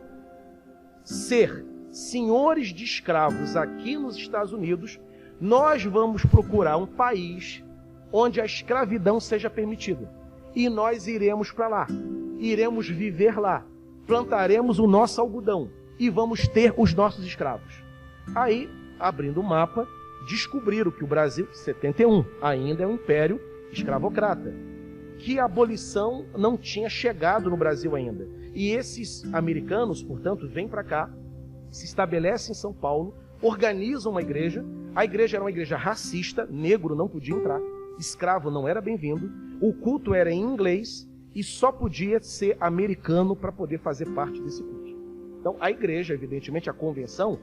ser senhores de escravos aqui nos Estados Unidos, nós vamos procurar um país onde a escravidão seja permitida. E nós iremos para lá, iremos viver lá, plantaremos o nosso algodão e vamos ter os nossos escravos. Aí, abrindo o mapa, descobriram que o Brasil, 71, ainda é um império escravocrata, que a abolição não tinha chegado no Brasil ainda. E esses americanos, portanto, vêm para cá, se estabelecem em São Paulo, organizam uma igreja. A igreja era uma igreja racista, negro não podia entrar, escravo não era bem-vindo, o culto era em inglês e só podia ser americano para poder fazer parte desse culto. Então a igreja, evidentemente, a convenção,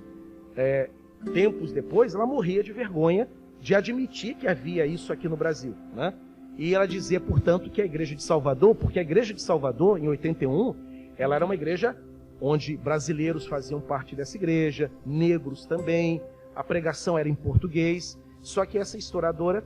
tempos depois, ela morria de vergonha de admitir que havia isso aqui no Brasil, né? E ela dizia, portanto, que a igreja de Salvador, porque a igreja de Salvador, em 81, ela era uma igreja onde brasileiros faziam parte dessa igreja, negros também, a pregação era em português, só que essa historiadora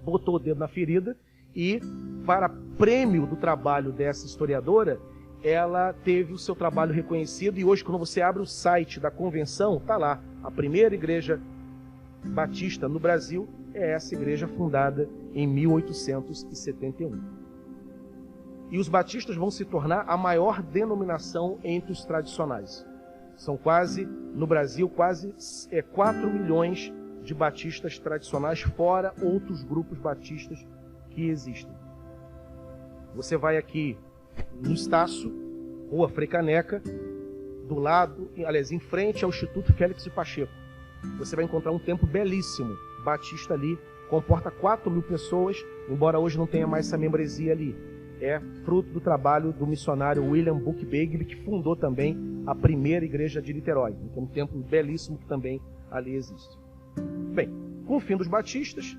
botou o dedo na ferida e, para prêmio do trabalho dessa historiadora, ela teve o seu trabalho reconhecido, e hoje, quando você abre o site da convenção, está lá, a primeira igreja batista no Brasil é essa igreja fundada em 1871. E os batistas vão se tornar a maior denominação entre os tradicionais. São no Brasil, quase 4 milhões de batistas tradicionais, fora outros grupos batistas que existem. Você vai aqui no Estácio, Rua Frei Caneca, do lado, aliás, em frente ao Instituto Félix de Pacheco. Você vai encontrar um templo belíssimo, batista ali, comporta 4.000 pessoas, embora hoje não tenha mais essa membresia ali. É fruto do trabalho do missionário William Book Begbie, que fundou também a primeira igreja de Niterói. Então, um templo belíssimo que também ali existe. Bem, com o fim dos batistas,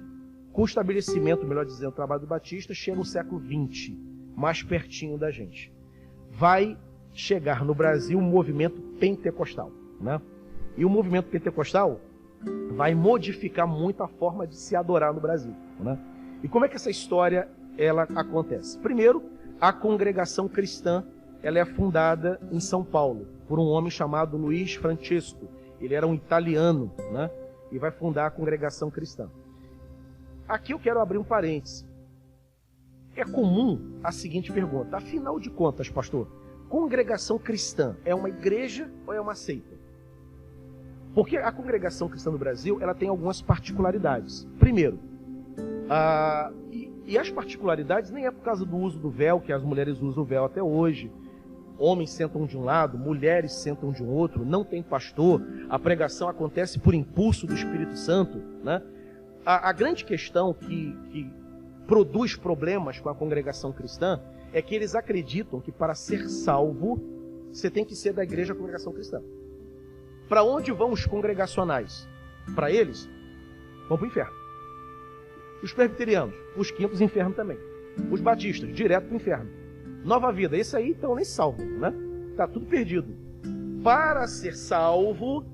com o estabelecimento, melhor dizendo, do trabalho do batista, chega o século XX, mais pertinho da gente. Vai chegar no Brasil um movimento pentecostal, né? E o movimento pentecostal vai modificar muito a forma de se adorar no Brasil, né? E como é que essa história ela acontece? Primeiro, a congregação cristã, ela é fundada em São Paulo por um homem chamado Luiz Francesco. Ele era um italiano, né? E vai fundar a congregação cristã. Aqui eu quero abrir um parêntese. é comum a seguinte pergunta: afinal de contas, pastor, congregação cristã é uma igreja ou é uma seita? Porque a congregação cristã no Brasil, ela tem algumas particularidades. Primeiro, e as particularidades nem é por causa do uso do véu, que as mulheres usam o véu até hoje. Homens sentam de um lado, mulheres sentam de um outro, não tem pastor, a pregação acontece por impulso do Espírito Santo, né? A grande questão que produz problemas com a congregação cristã é que eles acreditam que para ser salvo, você tem que ser da igreja congregação cristã. Para onde vão os congregacionais? Para eles, vão para o inferno. Os presbiterianos, os quintos, inferno também. Os batistas, direto para o inferno. Nova Vida, esse aí então nem salvo, né? Está tudo perdido. Para ser salvo,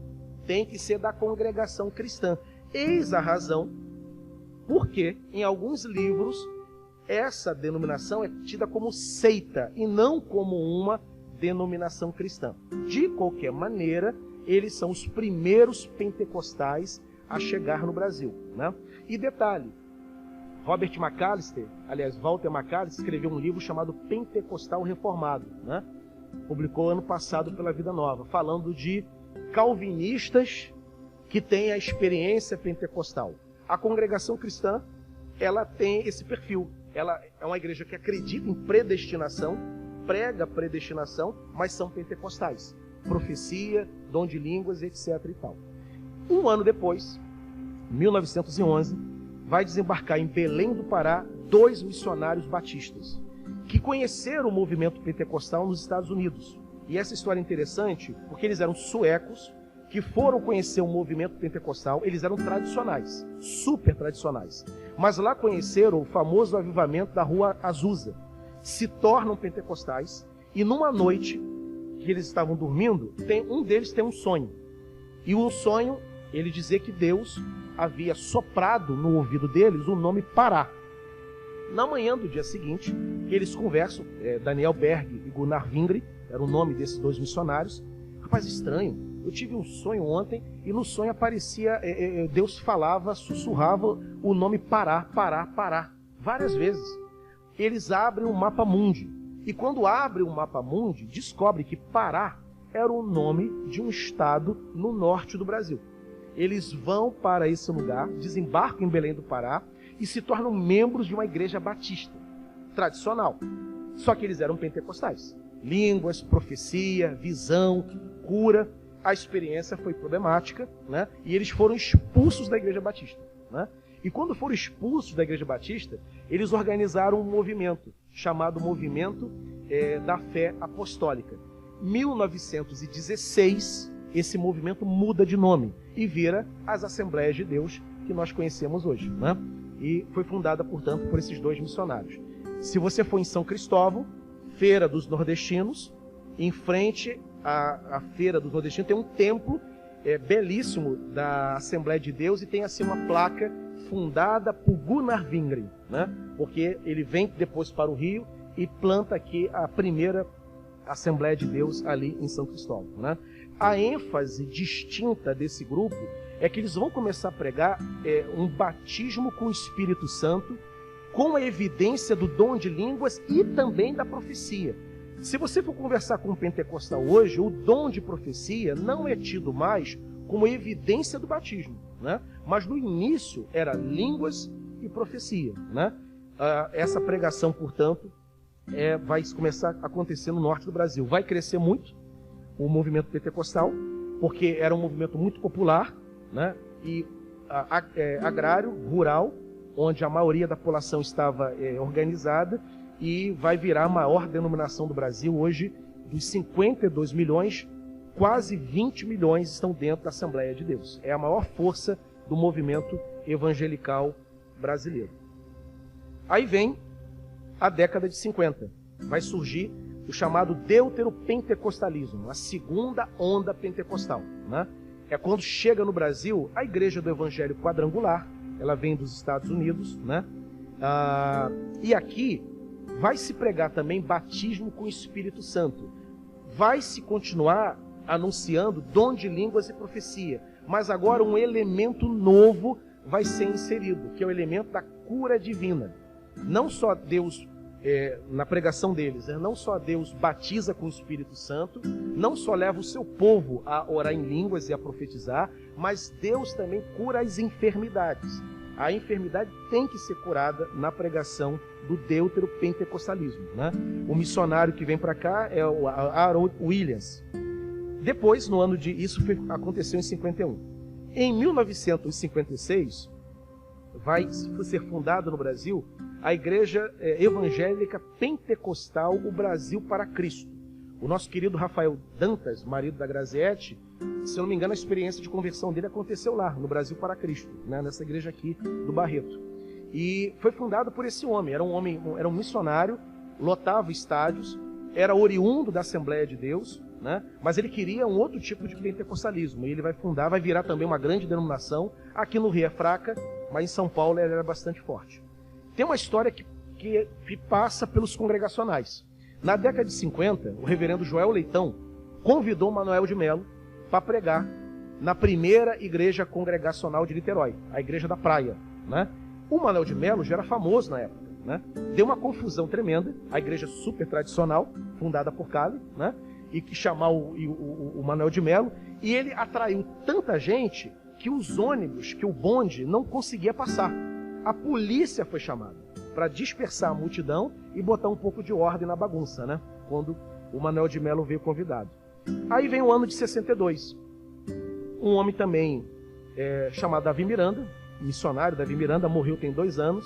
tem que ser da congregação cristã. Eis a razão porque, em alguns livros, essa denominação é tida como seita e não como uma denominação cristã. De qualquer maneira, eles são os primeiros pentecostais a chegar no Brasil, né? E detalhe, Walter McAllister escreveu um livro chamado Pentecostal Reformado, né? Publicou ano passado pela Vida Nova, falando de calvinistas que têm a experiência pentecostal. A congregação cristã, ela tem esse perfil. Ela é uma igreja que acredita em predestinação, prega predestinação, mas são pentecostais. Profecia, dom de línguas, etc. e tal. Um ano depois, 1911, vai desembarcar em Belém do Pará 2 missionários batistas que conheceram o movimento pentecostal nos Estados Unidos. E essa história é interessante porque eles eram suecos que foram conhecer o movimento pentecostal. Eles eram tradicionais, super tradicionais, mas lá conheceram o famoso avivamento da Rua Azusa, se tornam pentecostais e numa noite que eles estavam dormindo, um deles tem um sonho. E o sonho, ele dizia que Deus havia soprado no ouvido deles o nome Pará. Na manhã do dia seguinte, eles conversam, Daniel Berg e Gunnar Vingre, era o nome desses 2 missionários. Rapaz, estranho, eu tive um sonho ontem e no sonho aparecia, Deus falava, sussurrava o nome Pará, Pará, Pará, várias vezes. Eles abrem o mapa mundi. E quando abre o mapa mundi, descobre que Pará era o nome de um estado no norte do Brasil. Eles vão para esse lugar, desembarcam em Belém do Pará e se tornam membros de uma igreja batista, tradicional. Só que eles eram pentecostais. Línguas, profecia, visão, cura. A experiência foi problemática, né? E eles foram expulsos da igreja batista, né? E quando foram expulsos da igreja batista, eles organizaram um movimento chamado Movimento da Fé Apostólica. 1916, esse movimento muda de nome e vira as Assembleias de Deus que nós conhecemos hoje, né? E foi fundada, portanto, por esses 2 missionários. Se você for em São Cristóvão, Feira dos Nordestinos, em frente à Feira dos Nordestinos tem um templo belíssimo da Assembleia de Deus e tem assim uma placa fundada por Gunnar Vingre, né? Porque ele vem depois para o Rio e planta aqui a primeira Assembleia de Deus ali em São Cristóvão, né? A ênfase distinta desse grupo é que eles vão começar a pregar um batismo com o Espírito Santo, com a evidência do dom de línguas e também da profecia. Se você for conversar com um pentecostal hoje, o dom de profecia não é tido mais como evidência do batismo, né? Mas no início era línguas e profecia, né? Essa pregação, portanto, vai começar a acontecer no norte do Brasil. Vai crescer muito o movimento pentecostal, porque era um movimento muito popular, né? E agrário, rural, onde a maioria da população estava organizada, e vai virar a maior denominação do Brasil. Hoje, dos 52 milhões, quase 20 milhões estão dentro da Assembleia de Deus. É a maior força do movimento evangelical brasileiro. Aí vem a década de 50. Vai surgir o chamado deuteropentecostalismo, a segunda onda pentecostal, né? É quando chega no Brasil a Igreja do Evangelho Quadrangular. Ela vem dos Estados Unidos, né? E aqui vai se pregar também batismo com o Espírito Santo. Vai se continuar anunciando dom de línguas e profecia. Mas agora um elemento novo vai ser inserido, que é o elemento da cura divina. não só Deus, na pregação deles, não só Deus batiza com o Espírito Santo, não só leva o seu povo a orar em línguas e a profetizar, mas Deus também cura as enfermidades. A enfermidade tem que ser curada na pregação do deutero-pentecostalismo, né? O missionário que vem para cá é o Harold Williams. Depois, no ano de... Isso aconteceu em 51. Em 1956, vai ser fundada no Brasil a Igreja Evangélica Pentecostal, o Brasil para Cristo. O nosso querido Rafael Dantas, marido da Graziete, se eu não me engano, a experiência de conversão dele aconteceu lá, no Brasil para Cristo, né, nessa igreja aqui do Barreto. E foi fundado por esse homem. Era um missionário, lotava estádios, era oriundo da Assembleia de Deus, né, mas ele queria um outro tipo de pentecostalismo. E ele vai fundar, vai virar também uma grande denominação. Aqui no Rio é fraca, mas em São Paulo ela era bastante forte. Tem uma história que passa pelos congregacionais. Na década de 50, o reverendo Joel Leitão convidou Manuel de Melo para pregar na primeira igreja congregacional de Niterói, a Igreja da Praia, né? O Manuel de Melo já era famoso na época, né? Deu uma confusão tremenda, a igreja super tradicional, fundada por Cali, né? E que chamar o Manuel de Melo, e ele atraiu tanta gente que os ônibus, que o bonde não conseguia passar. A polícia foi chamada para dispersar a multidão e botar um pouco de ordem na bagunça, né? Quando o Manuel de Melo veio convidado. Aí vem o ano de 62. Um homem também chamado Davi Miranda, missionário Davi Miranda, morreu tem 2 anos.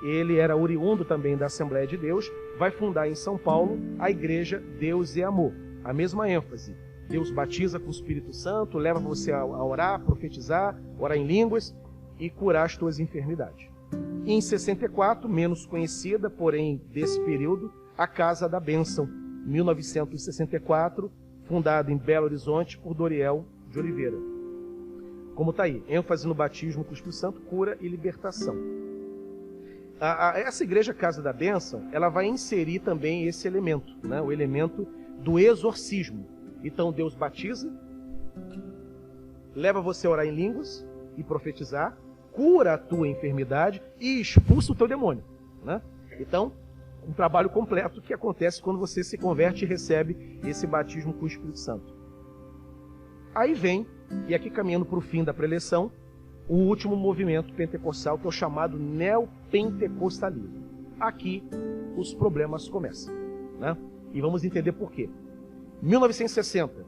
Ele era oriundo também da Assembleia de Deus. Vai fundar em São Paulo a Igreja Deus e Amor. A mesma ênfase. Deus batiza com o Espírito Santo, leva você a orar, profetizar, orar em línguas e curar as tuas enfermidades. E em 64, menos conhecida, porém desse período, a Casa da Bênção, 1964, fundada em Belo Horizonte por Doriel de Oliveira. Como está aí, ênfase no batismo com o Espírito Santo, cura e libertação. Essa igreja Casa da Bênção, ela vai inserir também esse elemento, né? O elemento do exorcismo. Então Deus batiza, leva você a orar em línguas e profetizar, cura a tua enfermidade e expulsa o teu demônio, né? Então, um trabalho completo que acontece quando você se converte e recebe esse batismo com o Espírito Santo. Aí vem, e aqui caminhando para o fim da preleção, o último movimento pentecostal, que é o chamado neopentecostalismo. Aqui os problemas começam, né? E vamos entender por quê. 1960,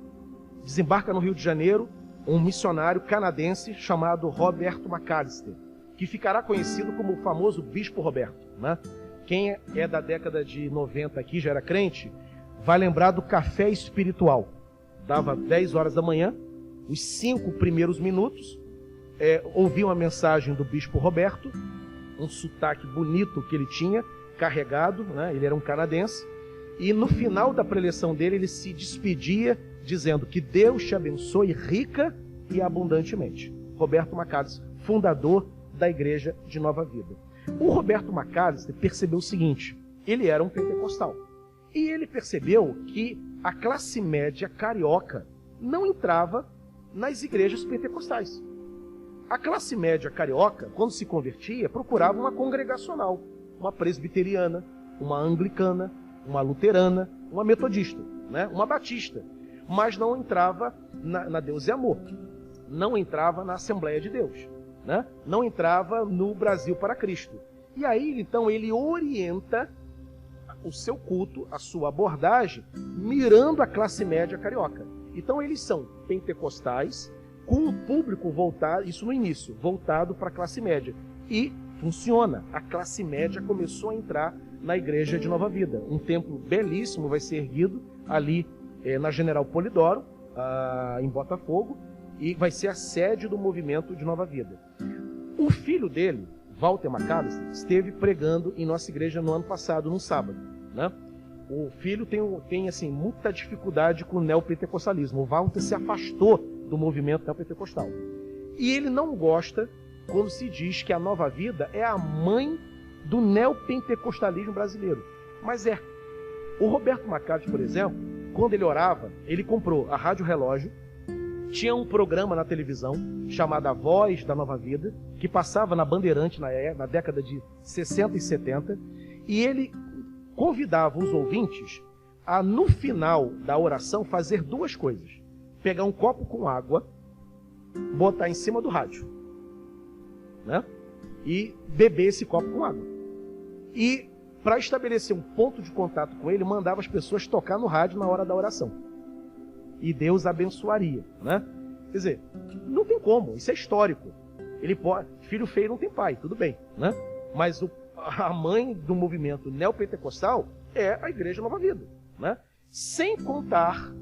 desembarca no Rio de Janeiro um missionário canadense chamado Roberto McAllister, que ficará conhecido como o famoso Bispo Roberto, né? Quem é da década de 90 aqui, já era crente, vai lembrar do café espiritual. Dava 10 horas da manhã, os 5 primeiros minutos, ouvia uma mensagem do Bispo Roberto, um sotaque bonito que ele tinha, carregado, né? Ele era um canadense, e no final da preleção dele, ele se despedia dizendo que Deus te abençoe rica e abundantemente. Roberto McAllister, fundador da Igreja de Nova Vida. O Roberto McAllister percebeu o seguinte: ele era um pentecostal. E ele percebeu que a classe média carioca não entrava nas igrejas pentecostais. A classe média carioca, quando se convertia, procurava uma congregacional, uma presbiteriana, uma anglicana, uma luterana, uma metodista, né? Uma batista. Mas não entrava na Deus e Amor, não entrava na Assembleia de Deus, né? Não entrava no Brasil para Cristo. E aí, então, ele orienta o seu culto, a sua abordagem, mirando a classe média carioca. Então, eles são pentecostais, com o público voltado, isso no início, voltado para a classe média. E funciona, a classe média começou a entrar na Igreja de Nova Vida. Um templo belíssimo vai ser erguido ali na General Polidoro, em Botafogo, e vai ser a sede do movimento de Nova Vida. O filho dele, Walter McAllister, esteve pregando em nossa igreja no ano passado, num sábado, né? O filho tem assim, muita dificuldade com o neopentecostalismo. O Walter se afastou do movimento neopentecostal. E ele não gosta quando se diz que a Nova Vida é a mãe do neopentecostalismo brasileiro. Mas é. O Roberto McAllister, por exemplo, quando ele orava, ele comprou a Rádio Relógio, tinha um programa na televisão chamado A Voz da Nova Vida, que passava na Bandeirante na década de 60 e 70, e ele convidava os ouvintes a, no final da oração, fazer duas coisas. Pegar um copo com água, botar em cima do rádio, né? E beber esse copo com água. E, para estabelecer um ponto de contato com ele, mandava as pessoas tocar no rádio na hora da oração. E Deus abençoaria, né? Quer dizer, não tem como, isso é histórico. Ele pode, filho feio não tem pai, tudo bem, né? Mas a mãe do movimento neopentecostal é a Igreja Nova Vida, né? Sem contar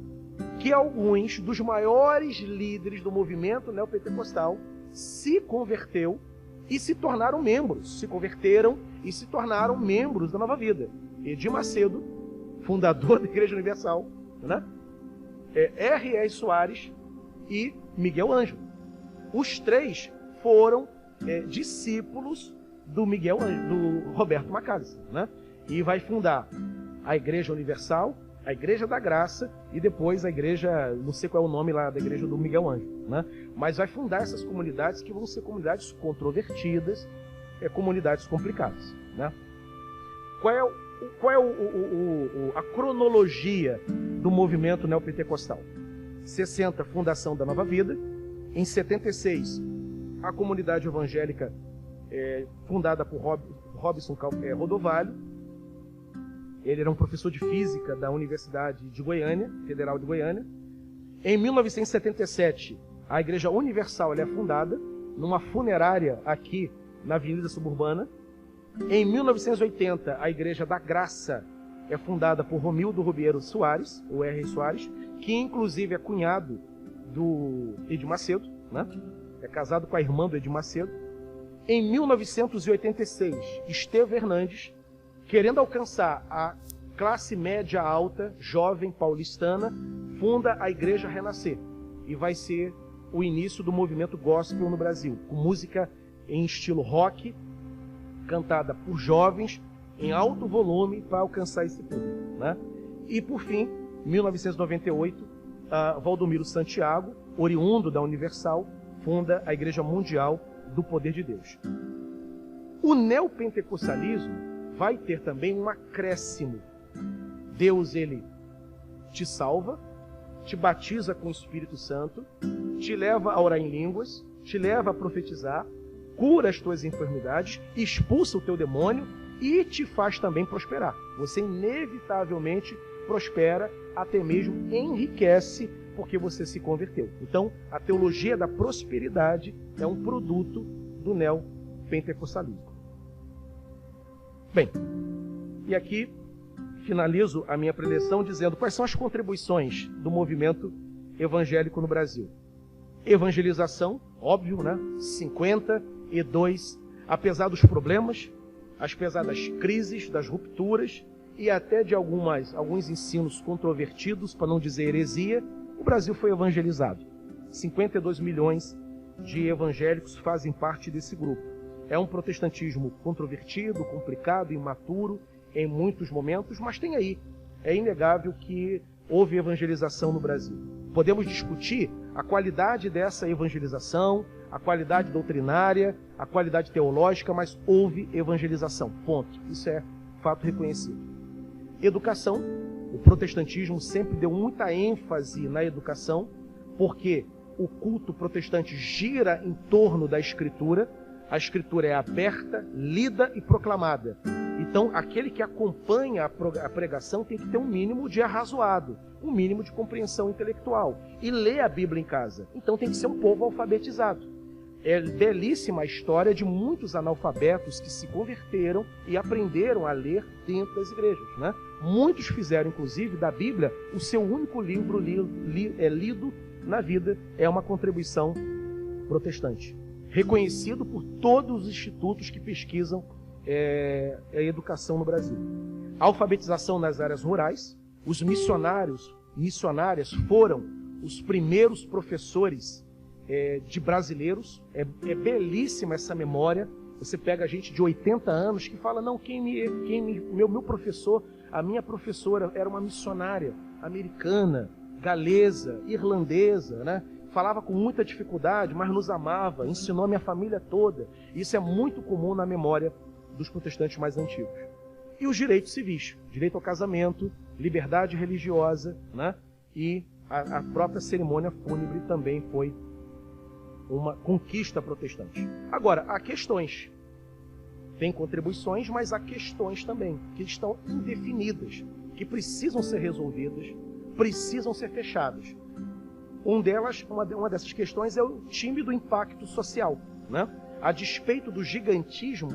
que alguns dos maiores líderes do movimento neopentecostal se converteu e se tornaram membros, se converteram e se tornaram membros da Nova Vida. Edir Macedo, fundador da Igreja Universal, né? R.E. Soares e Miguel Ângelo. Os três foram discípulos do Roberto Macalester, né? E vai fundar a Igreja Universal, a Igreja da Graça e depois a Igreja, não sei qual é o nome lá da Igreja do Miguel Ângelo, né? Mas vai fundar essas comunidades que vão ser comunidades controvertidas, comunidades complicadas, né? Qual é a cronologia do movimento neopentecostal? 60, fundação da Nova Vida. Em 76, a comunidade evangélica fundada por Robson Rodovalho. Ele era um professor de física da Universidade de Goiânia, Federal de Goiânia. Em 1977, a Igreja Universal é fundada numa funerária aqui na Avenida Suburbana. Em 1980, a Igreja da Graça é fundada por Romildo Rubiero Soares, ou R. Soares, que inclusive é cunhado do Edir Macedo, né? É casado com a irmã do Edir Macedo. Em 1986, Estevão Hernandes, querendo alcançar a classe média alta, jovem paulistana, funda a Igreja Renascer. E vai ser o início do movimento gospel no Brasil, com música em estilo rock, cantada por jovens, em alto volume, para alcançar esse público, né? E, por fim, 1998, Valdomiro Santiago, oriundo da Universal, funda a Igreja Mundial do Poder de Deus. O neopentecostalismo vai ter também um acréscimo. Deus, ele te salva, te batiza com o Espírito Santo, te leva a orar em línguas, te leva a profetizar, cura as tuas enfermidades, expulsa o teu demônio e te faz também prosperar. Você inevitavelmente prospera, até mesmo enriquece, porque você se converteu. Então, a teologia da prosperidade é um produto do neopentecostalismo. Bem, e aqui finalizo a minha preleção dizendo quais são as contribuições do movimento evangélico no Brasil. Evangelização, óbvio, né? 52, apesar dos problemas, apesar das crises, das rupturas e até de alguns ensinos controvertidos, para não dizer heresia, o Brasil foi evangelizado. 52 milhões de evangélicos fazem parte desse grupo. É um protestantismo controvertido, complicado, imaturo em muitos momentos, mas tem aí. É inegável que houve evangelização no Brasil. Podemos discutir a qualidade dessa evangelização, a qualidade doutrinária, a qualidade teológica, mas houve evangelização. Ponto. Isso é fato reconhecido. Educação. O protestantismo sempre deu muita ênfase na educação, porque o culto protestante gira em torno da Escritura. A Escritura é aberta, lida e proclamada. Então, aquele que acompanha a pregação tem que ter um mínimo de arrazoado, um mínimo de compreensão intelectual. E lê a Bíblia em casa. Então, tem que ser um povo alfabetizado. É belíssima a história de muitos analfabetos que se converteram e aprenderam a ler dentro das igrejas, né? Muitos fizeram, inclusive, da Bíblia o seu único livro lido na vida. É uma contribuição protestante, reconhecido por todos os institutos que pesquisam a educação no Brasil. A alfabetização nas áreas rurais. Os missionárias foram os primeiros professores de brasileiros. É belíssima essa memória. Você pega gente de 80 anos que fala, não, meu professor, a minha professora era uma missionária americana, galesa, irlandesa, né? falava com muita dificuldade, mas nos amava, ensinou a minha família toda. Isso é muito comum na memória dos protestantes mais antigos. E os direitos civis, direito ao casamento, liberdade religiosa, né? E a própria cerimônia fúnebre também foi uma conquista protestante. Agora, há questões. Tem contribuições, mas há questões também, que estão indefinidas, que precisam ser resolvidas, precisam ser fechadas. Uma dessas questões é o tímido impacto social, né? A despeito do gigantismo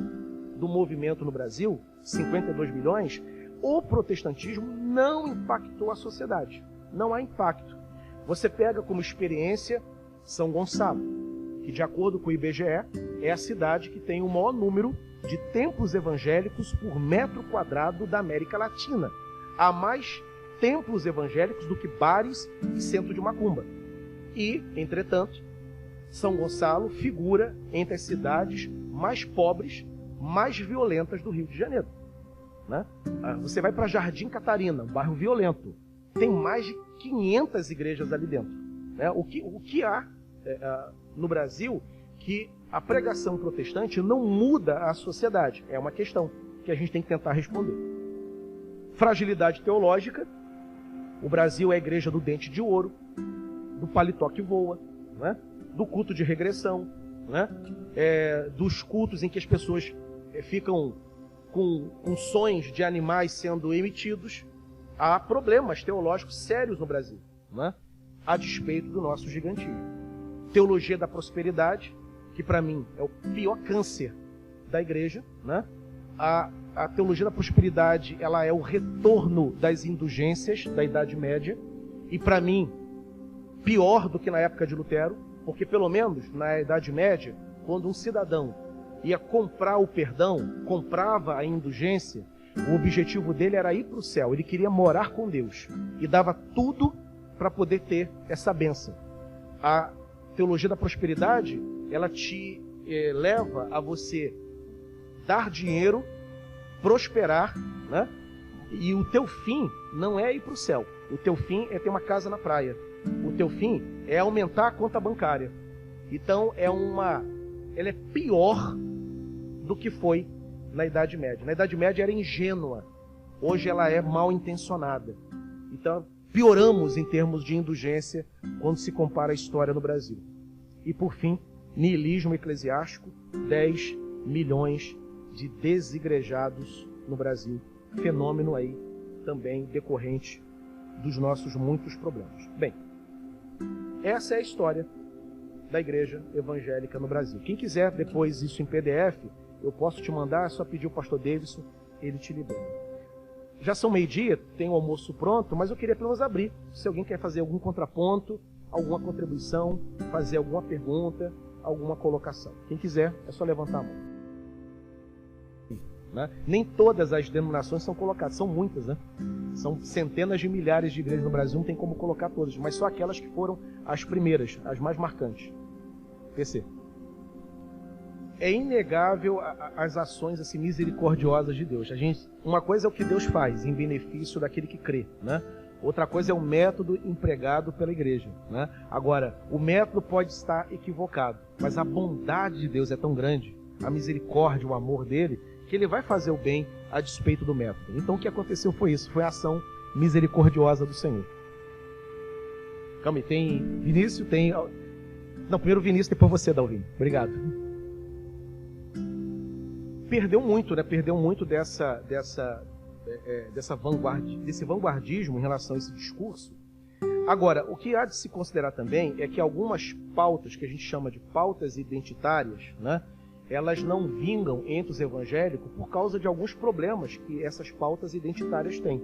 do movimento no Brasil, 52 milhões, o protestantismo não impactou a sociedade. Não há impacto. Você pega como experiência São Gonçalo, que de acordo com o IBGE, é a cidade que tem o maior número de templos evangélicos por metro quadrado da América Latina. Há mais templos evangélicos do que bares e centro de macumba. E, entretanto, São Gonçalo figura entre as cidades mais pobres, mais violentas do Rio de Janeiro, né? Você vai para Jardim Catarina, um bairro violento. Tem mais de 500 igrejas ali dentro, né? O que há no Brasil que a pregação protestante não muda a sociedade? É uma questão que a gente tem que tentar responder. Fragilidade teológica. O Brasil é a igreja do dente de ouro, do paletó que voa, né? Do culto de regressão, né? Dos cultos em que as pessoas ficam com sons de animais sendo emitidos. Há problemas teológicos sérios no Brasil, né? A despeito do nosso gigantismo. Teologia da prosperidade, que para mim é o pior câncer da igreja, né? A teologia da prosperidade, ela é o retorno das indulgências da Idade Média, e para mim, pior do que na época de Lutero, porque pelo menos na Idade Média, quando um cidadão ia comprar o perdão, comprava a indulgência, o objetivo dele era ir para o céu, ele queria morar com Deus, e dava tudo para poder ter essa bênção. A teologia da prosperidade, ela te leva a você dar dinheiro, prosperar, né? E o teu fim não é ir para o céu. O teu fim é ter uma casa na praia. O teu fim é aumentar a conta bancária. Então ela é pior do que foi na Idade Média. Na Idade Média era ingênua. Hoje ela é mal intencionada. Então pioramos em termos de indulgência quando se compara a história no Brasil. E por fim, niilismo eclesiástico, 10 milhões de desigrejados no Brasil. Fenômeno aí também decorrente dos nossos muitos problemas. Bem, essa é a história da igreja evangélica no Brasil. Quem quiser depois isso em PDF, eu posso te mandar, é só pedir o pastor Davidson, ele te libera. Já são meio-dia, tem o almoço pronto, mas eu queria pelo menos abrir. Se alguém quer fazer algum contraponto, alguma contribuição, fazer alguma pergunta, alguma colocação. Quem quiser, é só levantar a mão. Né? Nem todas as denominações são colocadas, são muitas, né? São centenas de milhares de igrejas no Brasil, não tem como colocar todas, mas só aquelas que foram as primeiras, as mais marcantes. PC. É inegável as ações assim, misericordiosas de Deus. Uma coisa é o que Deus faz em benefício daquele que crê, né? Outra coisa é o método empregado pela igreja, né? Agora, o método pode estar equivocado, mas a bondade de Deus é tão grande, a misericórdia, o amor dele, que ele vai fazer o bem a despeito do método. Então o que aconteceu foi isso, foi a ação misericordiosa do Senhor. Calma aí, tem Vinícius, tem... Não, primeiro Vinícius, depois você, Dalvin. Obrigado. Perdeu muito, né? Perdeu muito desse vanguardismo em relação a esse discurso. Agora, o que há de se considerar também é que algumas pautas, que a gente chama de pautas identitárias, né? Elas não vingam entre os evangélicos por causa de alguns problemas que essas pautas identitárias têm.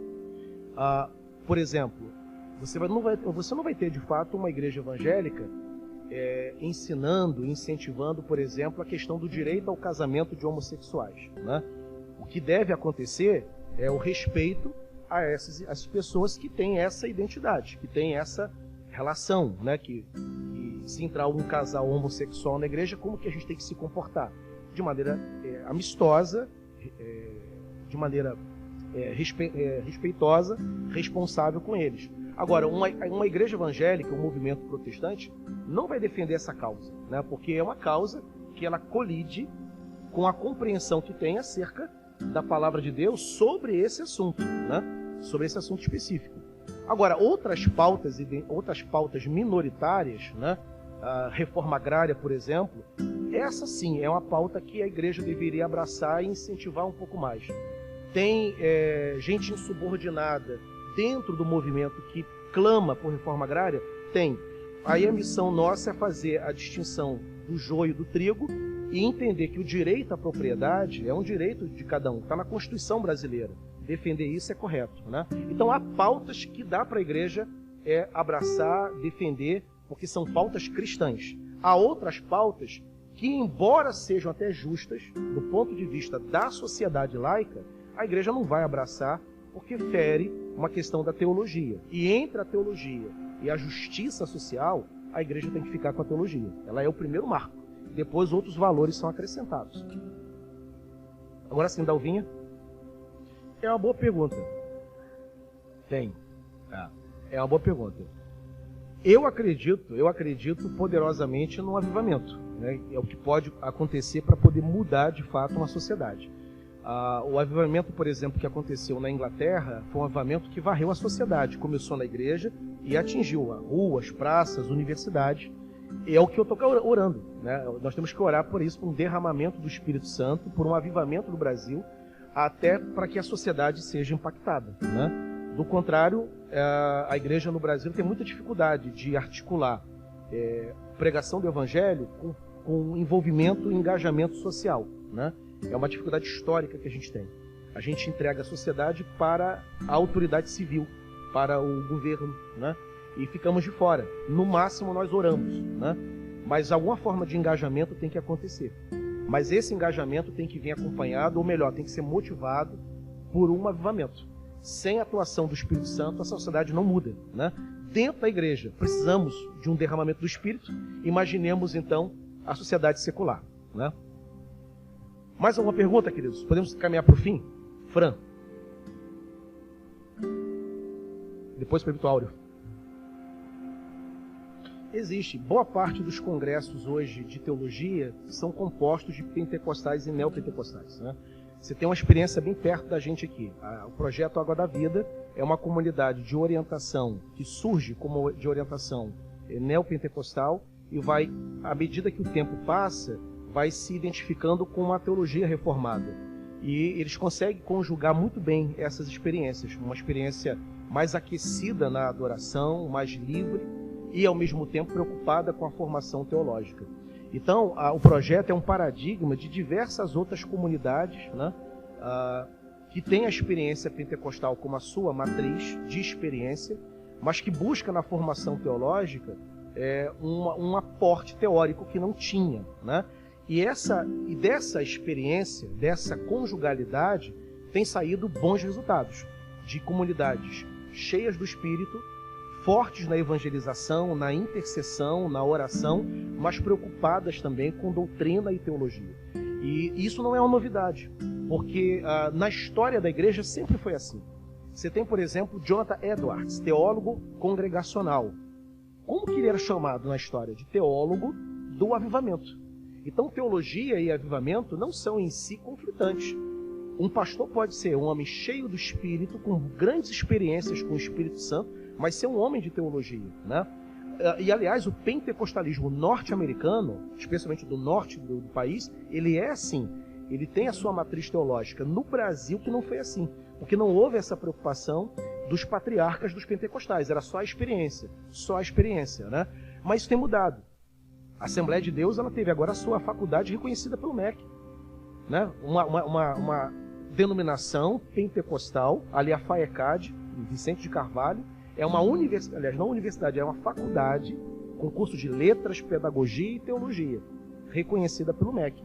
Por exemplo, você não vai ter de fato uma igreja evangélica ensinando, incentivando, por exemplo, a questão do direito ao casamento de homossexuais, né? O que deve acontecer é o respeito a essas pessoas que têm essa identidade, que têm essa relação, né? Que se entrar um casal homossexual na igreja, como que a gente tem que se comportar? De maneira amistosa, de maneira respeitosa, responsável com eles. Agora, uma igreja evangélica, um movimento protestante, não vai defender essa causa, né? Porque é uma causa que ela colide com a compreensão que tem acerca da palavra de Deus sobre esse assunto, né? Sobre esse assunto específico. Agora, outras pautas minoritárias, né? A reforma agrária, por exemplo, essa sim é uma pauta que a igreja deveria abraçar e incentivar um pouco mais. Tem gente insubordinada dentro do movimento que clama por reforma agrária? Tem. Aí a missão nossa é fazer a distinção do joio do trigo e entender que o direito à propriedade é um direito de cada um, está na Constituição brasileira. Defender isso é correto, né? Então há pautas que dá para a igreja abraçar, defender, porque são pautas cristãs. Há outras pautas que, embora sejam até justas, do ponto de vista da sociedade laica, a igreja não vai abraçar, porque fere uma questão da teologia. E entre a teologia e a justiça social, a igreja tem que ficar com a teologia. Ela é o primeiro marco. Depois outros valores são acrescentados. Agora sim, Dalvinha? É uma boa pergunta. Tem. É uma boa pergunta. Eu acredito poderosamente no avivamento, né? É o que pode acontecer para poder mudar de fato uma sociedade. O avivamento, por exemplo, que aconteceu na Inglaterra, foi um avivamento que varreu a sociedade. Começou na igreja e atingiu ruas, praças, universidades. E é o que eu estou orando, né? Nós temos que orar por isso, por um derramamento do Espírito Santo, por um avivamento do Brasil, até para que a sociedade seja impactada, né? Do contrário, a igreja no Brasil tem muita dificuldade de articular pregação do evangelho com envolvimento e engajamento social, né? É uma dificuldade histórica que a gente tem. A gente entrega a sociedade para a autoridade civil, para o governo, né? E ficamos de fora. No máximo nós oramos, né? Mas alguma forma de engajamento tem que acontecer. Mas esse engajamento tem que vir acompanhado, ou melhor, tem que ser motivado por um avivamento. Sem a atuação do Espírito Santo, a sociedade não muda, né? Dentro da igreja, precisamos de um derramamento do Espírito. Imaginemos, então, a sociedade secular, né? Mais alguma pergunta, queridos? Podemos caminhar para o fim? Fran. Depois para o Áureo. Existe. Boa parte dos congressos hoje de teologia são compostos de pentecostais e neopentecostais, né? Você tem uma experiência bem perto da gente aqui. O Projeto Água da Vida é uma comunidade de orientação que surge como de orientação neopentecostal e vai, à medida que o tempo passa, vai se identificando com uma teologia reformada. E eles conseguem conjugar muito bem essas experiências, uma experiência mais aquecida na adoração, mais livre e, ao mesmo tempo, preocupada com a formação teológica. Então, o projeto é um paradigma de diversas outras comunidades, né, que têm a experiência pentecostal como a sua matriz de experiência, mas que busca na formação teológica um aporte teórico que não tinha, né? E dessa experiência, dessa conjugalidade, tem saído bons resultados de comunidades cheias do Espírito, fortes na evangelização, na intercessão, na oração, mas preocupadas também com doutrina e teologia. E isso não é uma novidade, porque na história da igreja sempre foi assim. Você tem, por exemplo, Jonathan Edwards, teólogo congregacional. Como que ele era chamado na história? De teólogo do avivamento. Então, teologia e avivamento não são em si conflitantes. Um pastor pode ser um homem cheio do Espírito, com grandes experiências com o Espírito Santo, mas ser um homem de teologia, né? E, aliás, o pentecostalismo norte-americano, especialmente do norte do país, ele é assim. Ele tem a sua matriz teológica. No Brasil, que não foi assim. Porque não houve essa preocupação dos patriarcas dos pentecostais. Era só a experiência, né? Mas isso tem mudado. A Assembleia de Deus, ela teve agora a sua faculdade reconhecida pelo MEC, né? Uma denominação pentecostal, ali a FAECAD, Vicente de Carvalho, é uma universidade, aliás, não universidade, é uma faculdade com curso de letras, pedagogia e teologia, reconhecida pelo MEC.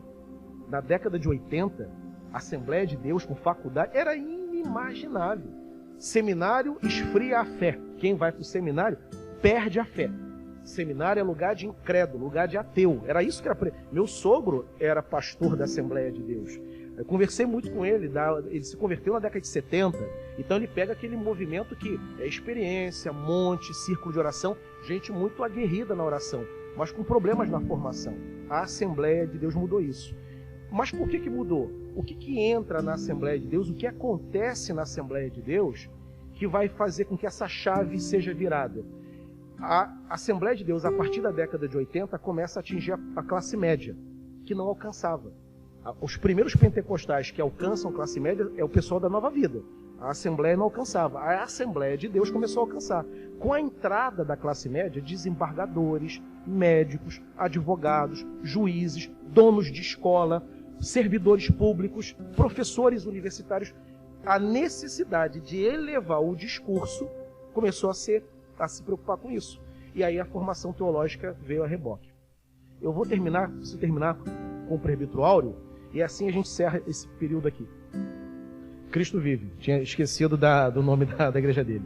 Na década de 80, a Assembleia de Deus com faculdade era inimaginável. Seminário esfria a fé. Quem vai para o seminário perde a fé. Seminário é lugar de incrédulo, lugar de ateu. Era isso que era. Meu sogro era pastor da Assembleia de Deus. Eu conversei muito com ele, ele se converteu na década de 70, então ele pega aquele movimento que é experiência, monte, círculo de oração, gente muito aguerrida na oração, mas com problemas na formação. A Assembleia de Deus mudou isso. Mas por que mudou? O que entra na Assembleia de Deus, o que acontece na Assembleia de Deus, que vai fazer com que essa chave seja virada? A Assembleia de Deus, a partir da década de 80, começa a atingir a classe média, que não alcançava. Os primeiros pentecostais que alcançam a classe média é o pessoal da Nova Vida. A Assembleia não alcançava. A Assembleia de Deus começou a alcançar. Com a entrada da classe média, desembargadores, médicos, advogados, juízes, donos de escola, servidores públicos, professores universitários, a necessidade de elevar o discurso começou a se preocupar com isso. E aí a formação teológica veio a reboque. Eu vou preciso terminar com o presbítero Áureo, e assim a gente encerra esse período aqui. Cristo vive. Tinha esquecido do nome da igreja dele.